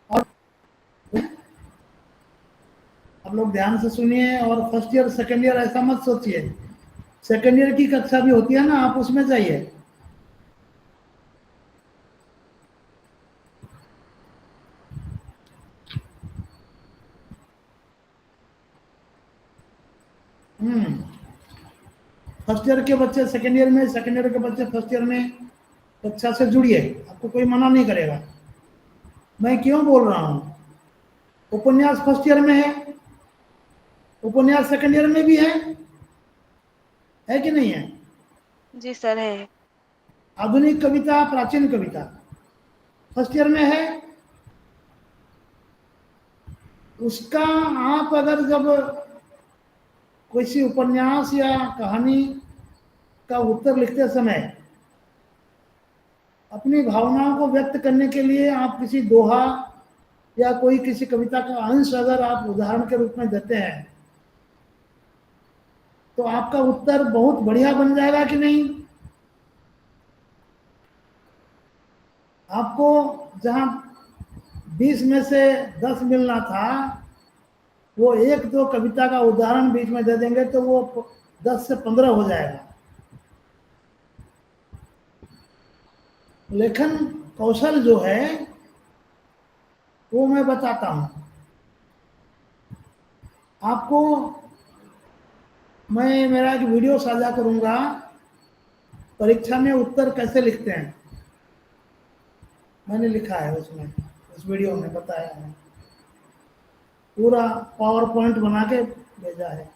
और आप लोग ध्यान से सुनिए, और फर्स्ट ईयर सेकेंड ईयर ऐसा मत सोचिए। सेकेंड ईयर की कक्षा भी होती है ना, आप उसमें जाइए। फर्स्ट ईयर के बच्चे सेकेंड ईयर में, सेकेंड ईयर के बच्चे फर्स्ट ईयर में कक्षा से जुड़िए, आपको कोई मना नहीं करेगा। मैं क्यों बोल रहा हूँ, उपन्यास फर्स्ट ईयर में है, उपन्यास सेकेंड ईयर में भी है कि नहीं है? जी सर है। आधुनिक कविता, प्राचीन कविता फर्स्ट ईयर में है। उसका आप अगर जब किसी उपन्यास या कहानी का उत्तर लिखते समय अपनी भावनाओं को व्यक्त करने के लिए आप किसी दोहा या कोई किसी कविता का अंश अगर आप उदाहरण के रूप में देते हैं, तो आपका उत्तर बहुत बढ़िया बन जाएगा कि नहीं? आपको जहां 20 में से 10 मिलना था, वो एक दो कविता का उदाहरण बीच में दे देंगे तो वो 10 से 15 हो जाएगा। लेखन कौशल जो है वो मैं बताता हूं आपको। मैं मेरा एक वीडियो साझा करूंगा, परीक्षा में उत्तर कैसे लिखते हैं, मैंने लिखा है उसमें, उस वीडियो में बताया है, पूरा पावर पॉइंट बना के भेजा है।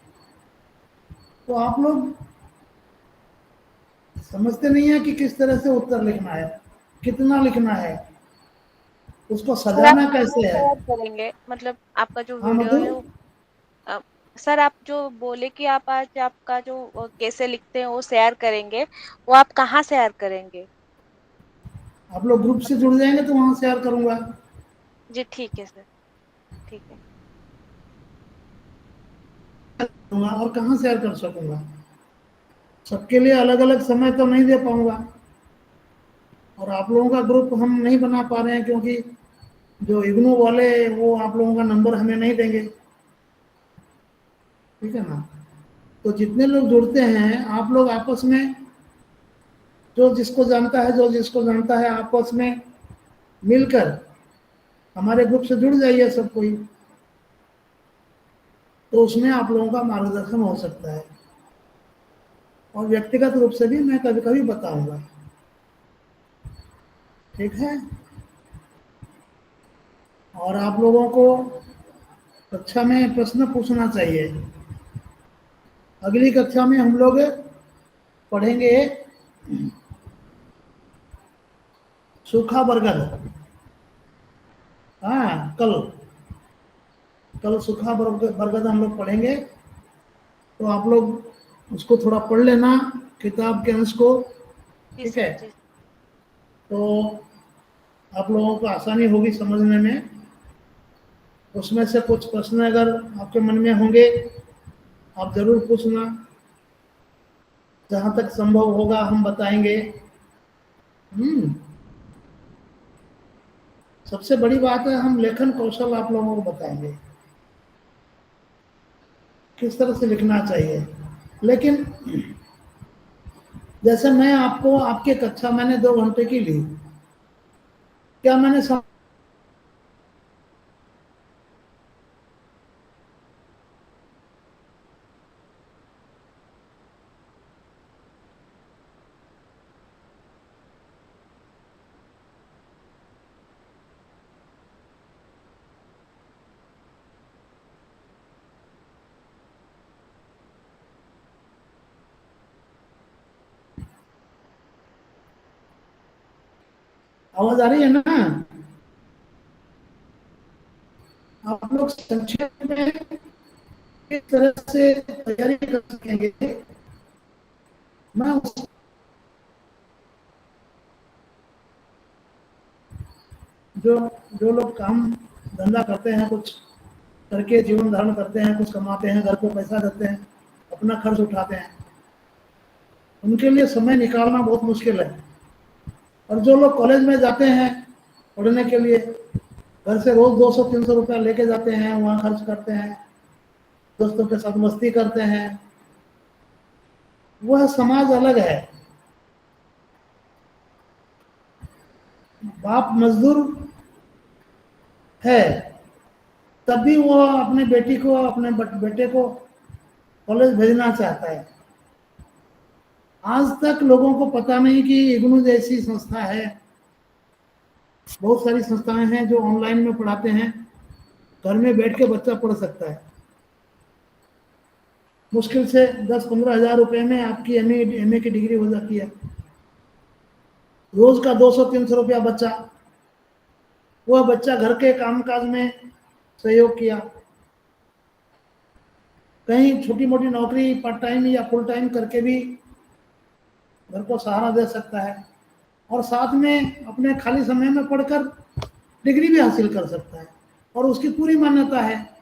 तो आप लोग समझते नहीं है कि किस तरह से उत्तर लिखना है, कितना लिखना है, उसको सर आप सजाना कहाँ कैसे है। शेयर करेंगे, मतलब आपका जो हाँ वीडियो मधु, है वो अ, सर आप जो बोले कि आप आज आपका जो कैसे लिखते हैं वो शेयर करेंगे, वो आप कहाँ शेयर करेंगे? आप लोग ग्रुप से जुड़ जाएंगे तो वहां शेयर करूंगा। जी ठीक है सर, ठीक है। और कहाँ शेयर कर सकूंगा, सबके लिए अलग अलग समय तो नहीं दे पाऊंगा, और आप लोगों का ग्रुप हम नहीं बना पा रहे हैं क्योंकि जो इग्नू वाले वो आप लोगों का नंबर हमें नहीं देंगे, ठीक है ना। तो जितने लोग जुड़ते हैं आप लोग आपस में, जो जिसको जानता है, जो जिसको जानता है, आपस में मिलकर हमारे ग्रुप से जुड़ जाइए सब कोई, तो उसमें आप लोगों का मार्गदर्शन हो सकता है, और व्यक्तिगत रूप से भी मैं कभी कभी बताऊंगा, ठीक है। और आप लोगों को कक्षा में प्रश्न पूछना चाहिए। अगली कक्षा में हम लोग पढ़ेंगे सूखा बरगद। हाँ, कल कल सूखा बरगद हम लोग पढ़ेंगे, तो आप लोग उसको थोड़ा पढ़ लेना, किताब के अंश को, जी ठीक सर है। जी। तो आप लोगों को आसानी होगी समझने में। उसमें से कुछ प्रश्न अगर आपके मन में होंगे आप जरूर पूछना, जहां तक संभव होगा हम बताएंगे। हम्म सबसे बड़ी बात है, हम लेखन कौशल आप लोगों को बताएंगे, किस तरह से लिखना चाहिए। लेकिन जैसे मैं आपको, आपके कक्षा मैंने 2 घंटे की ली, क्या मैंने आवाज आ रही है ना? आप लोग संक्षेप में किस तरह से तैयारी कर सकेंगे, मैं जो जो लोग काम धंधा करते हैं, कुछ करके जीवन धारण करते हैं, कुछ कमाते हैं, घर को पैसा देते हैं, अपना खर्च उठाते हैं, उनके लिए समय निकालना बहुत मुश्किल है। और जो लोग कॉलेज में जाते हैं पढ़ने के लिए, घर से रोज 200-300 रुपया लेके जाते हैं, वहाँ खर्च करते हैं, दोस्तों के साथ मस्ती करते हैं, वह समाज अलग है। बाप मजदूर है, तब भी वो अपने बेटी को, अपने बेटे को कॉलेज भेजना चाहता है। आज तक लोगों को पता नहीं कि इग्नू जैसी संस्था है, बहुत सारी संस्थाएं हैं जो ऑनलाइन में पढ़ाते हैं, घर में बैठ के बच्चा पढ़ सकता है। मुश्किल से 10-15 हजार रुपए में आपकी एमए की डिग्री हो जाती है। रोज का 200-300 रुपया बच्चा, वह बच्चा घर के कामकाज में सहयोग किया, कहीं छोटी मोटी नौकरी पार्ट टाइम या फुल टाइम करके भी घर को सहारा दे सकता है, और साथ में अपने खाली समय में पढ़कर डिग्री भी हासिल कर सकता है, और उसकी पूरी मान्यता है।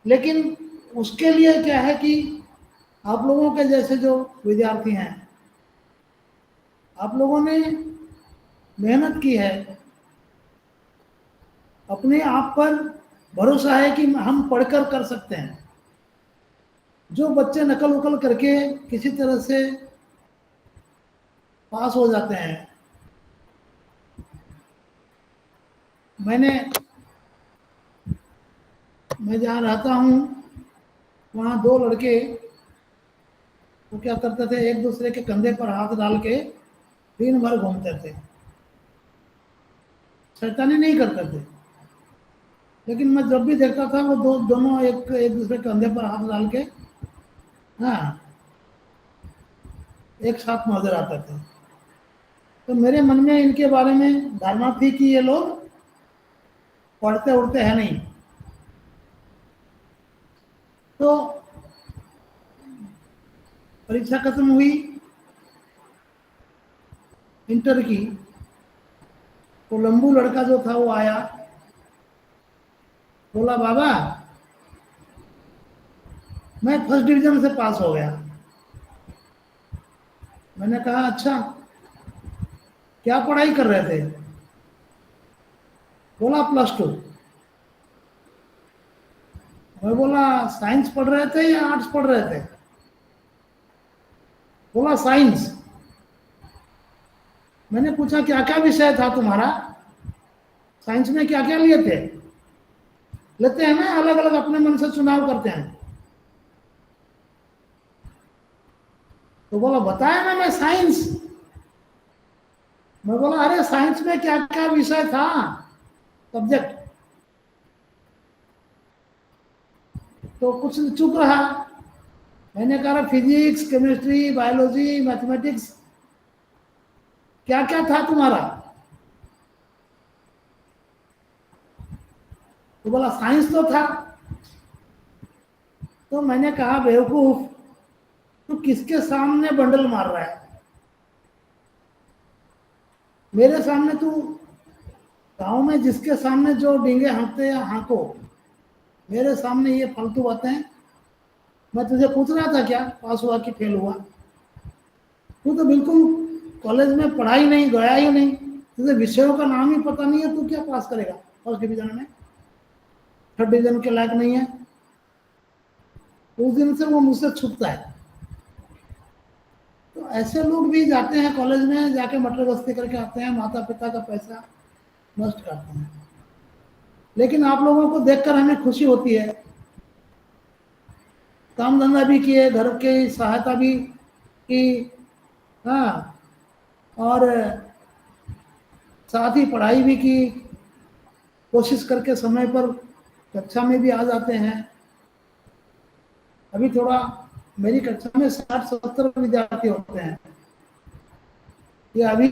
लेकिन उसके लिए क्या है कि आप लोगों के जैसे जो विद्यार्थी हैं, आप लोगों ने मेहनत की है, अपने आप पर भरोसा है कि हम पढ़कर कर सकते हैं। जो बच्चे नकल उकल करके किसी तरह से पास हो जाते हैं, मैं जहाँ रहता हूँ वहाँ 2 लड़के वो क्या करते थे, एक दूसरे के कंधे पर हाथ डाल के दिन भर घूमते थे। शैतानी नहीं करते थे, लेकिन मैं जब भी देखता था वो दोनों एक दूसरे के कंधे पर हाथ डाल के, हाँ, एक साथ नजर आते थे। तो मेरे मन में इनके बारे में धारणा थी कि ये लोग पढ़ते उड़ते हैं नहीं। तो परीक्षा खत्म हुई इंटर की, तो लंबू लड़का जो था वो आया, बोला बाबा मैं फर्स्ट डिवीजन से पास हो गया। मैंने कहा अच्छा, क्या पढ़ाई कर रहे थे? बोला +2। मैं बोला साइंस पढ़ रहे थे या आर्ट्स पढ़ रहे थे? बोला साइंस। मैंने पूछा क्या क्या विषय था तुम्हारा, साइंस में क्या क्या लिए थे? लेते हैं ना, अलग अलग अपने मन से चुनाव करते हैं। तो बोला बताया ना मैं साइंस। मैं बोला अरे साइंस में क्या क्या विषय था, सब्जेक्ट? तो कुछ चुप रहा। मैंने कहा फिजिक्स, केमिस्ट्री, बायोलॉजी, मैथमेटिक्स, क्या क्या था तुम्हारा? तो बोला साइंस तो था। तो मैंने कहा बेवकूफ, तू किसके सामने बंडल मार रहा है? मेरे सामने तू, गांव में जिसके सामने जो डींगे हाँकते या हाँको, मेरे सामने ये फालतू बातें। मैं तुझे पूछ रहा था क्या पास हुआ कि फेल हुआ? तू तो बिल्कुल कॉलेज में पढ़ाई नहीं, गया ही नहीं, तुझे विषयों का नाम ही पता नहीं है, तू क्या पास करेगा फर्स्ट डिवीजन में? थर्ड डिवीजन के लायक नहीं है। उस दिन से वो मुझसे छुपता है। तो ऐसे लोग भी जाते हैं कॉलेज में, जाके मटर बस्ती करके आते हैं, माता पिता का पैसा नष्ट करते हैं। लेकिन आप लोगों को देखकर हमें खुशी होती है, काम धंधा भी किए, घर की सहायता भी की, हाँ, और साथ ही पढ़ाई भी की, कोशिश करके समय पर कक्षा में भी आ जाते हैं। अभी थोड़ा मेरी कक्षा में 60-70 विद्यार्थी होते हैं। ये अभी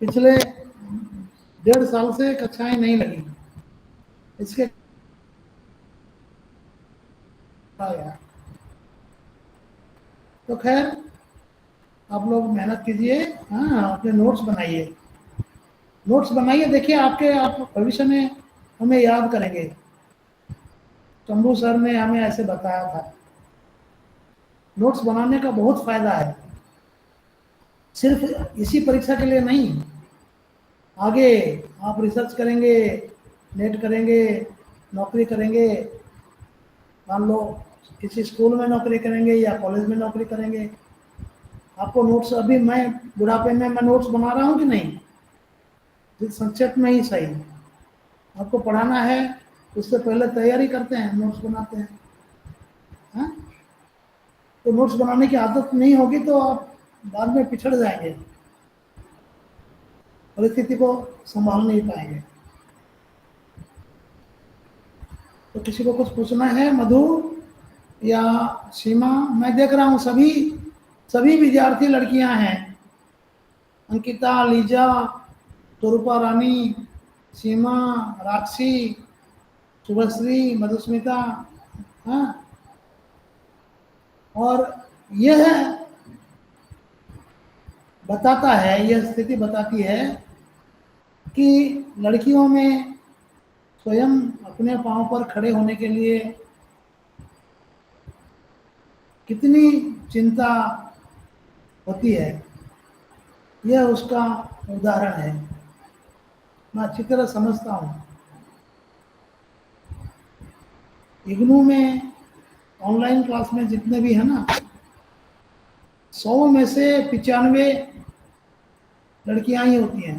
पिछले 1.5 साल से कक्षाएं नहीं लगी, इसके आया। तो खैर आप लोग मेहनत कीजिए, हाँ, अपने नोट्स बनाइए, नोट्स बनाइए। देखिए आपके, आप भविष्य में हमें याद करेंगे, चंबू सर ने हमें ऐसे बताया था। नोट्स बनाने का बहुत फायदा है, सिर्फ इसी परीक्षा के लिए नहीं। आगे आप रिसर्च करेंगे, नेट करेंगे, नौकरी करेंगे, मान लो किसी स्कूल में नौकरी करेंगे या कॉलेज में नौकरी करेंगे, आपको नोट्स, अभी मैं बुढ़ापे में मैं नोट्स बना रहा हूँ कि नहीं, संक्षेप में ही सही, आपको पढ़ाना है उससे पहले तैयारी करते हैं, नोट्स बनाते हैं। हाँ? तो नोट्स बनाने की आदत नहीं होगी तो आप बाद में पिछड़ जाएंगे, परिस्थिति को संभाल नहीं पाएंगे। तो किसी को कुछ पूछना है, मधु या सीमा? मैं देख रहा हूँ सभी सभी विद्यार्थी लड़कियां हैं, अंकिता, लीजा, स्वरूपा रानी, सीमा, राक्षी, शुभश्री, मधुस्मिता। हाँ, और यह बताता है, यह स्थिति बताती है कि लड़कियों में स्वयं अपने पांव पर खड़े होने के लिए कितनी चिंता होती है, यह उसका उदाहरण है। मैं अच्छी तरह समझता हूँ। इग्नू में ऑनलाइन क्लास में जितने भी है ना, 100 में से 95 लड़कियां ही होती हैं,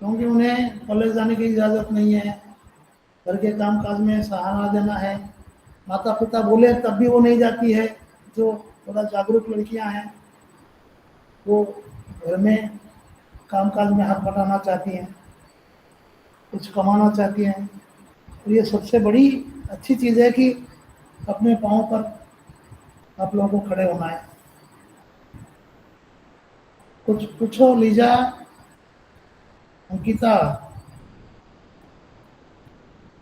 क्योंकि उन्हें कॉलेज जाने की इजाज़त नहीं है, घर के काम काज में सहारा देना है, माता पिता बोले तब भी वो नहीं जाती है। जो थोड़ा जागरूक लड़कियां हैं वो घर में काम काज में हाथ बटाना चाहती हैं, कुछ कमाना चाहती हैं। और ये सबसे बड़ी अच्छी चीज़ है कि अपने पाँव पर आप लोगों को खड़े होना है। कुछ पूछो लीजा, अंकिता।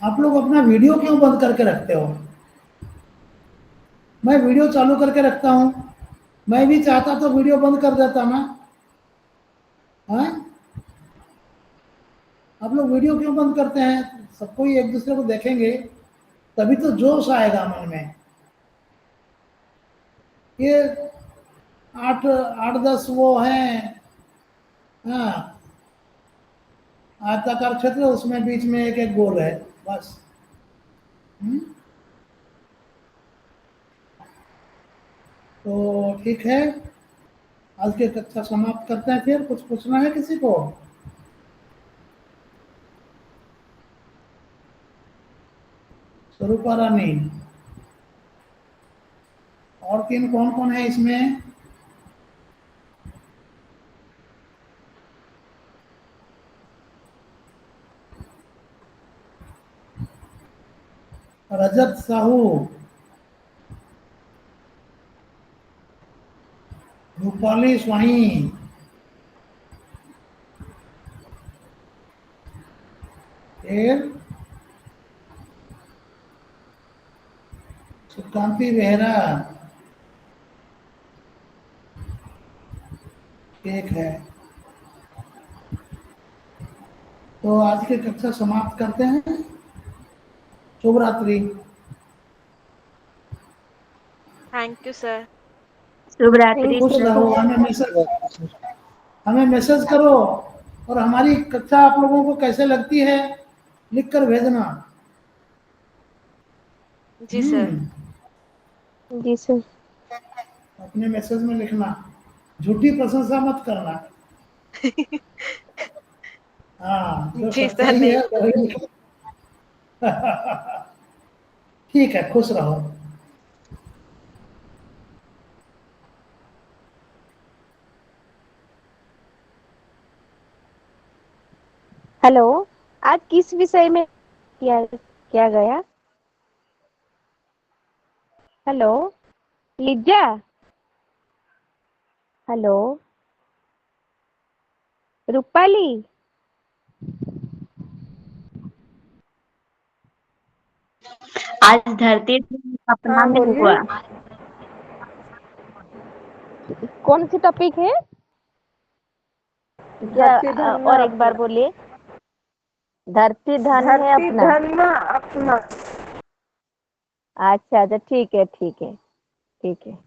आप लोग अपना वीडियो क्यों बंद करके रखते हो? मैं वीडियो चालू करके रखता हूँ, मैं भी चाहता तो वीडियो बंद कर देता ना। हाँ, आप लोग वीडियो क्यों बंद करते हैं? सबको ही एक दूसरे को देखेंगे तभी तो जोश आएगा मन में। ये 8-10 वो हैं, हाँ, आयताकार क्षेत्र, उसमें बीच में एक एक गोल है बस। तो ठीक है, आज की कक्षा समाप्त करते हैं। फिर कुछ पूछना है किसी को? स्वरूपा रानी, और तीन कौन कौन है इसमें? रजत साहू, रूपाली स्वाही, फिर सुकांति बेहरा, एक है। तो आज की कक्षा समाप्त करते हैं। शुभ रात्रि। Thank you sir. शुभ रात्रि खुश सर। रहो। हमें मैसेज करो, और हमारी कक्षा आप लोगों को कैसे लगती है लिख कर भेजना। जी सर। जी सर। अपने मैसेज में लिखना, झूठी प्रशंसा मत करना। हाँ, जो जी सर, सही नहीं। है वही लिखना। ठीक है, खुश रहो। हेलो, आज किस विषय में किया गया? हेलो, लिज्जा। हेलो, रूपाली। आज धरती अपना हाँ, में बोलिए। हुआ। कौन सी टॉपिक है? धरती धन और एक बार अपना। बोलिए। धरती धन है धरती अपना। धन अपना। अच्छा अच्छा, ठीक है ठीक है ठीक है।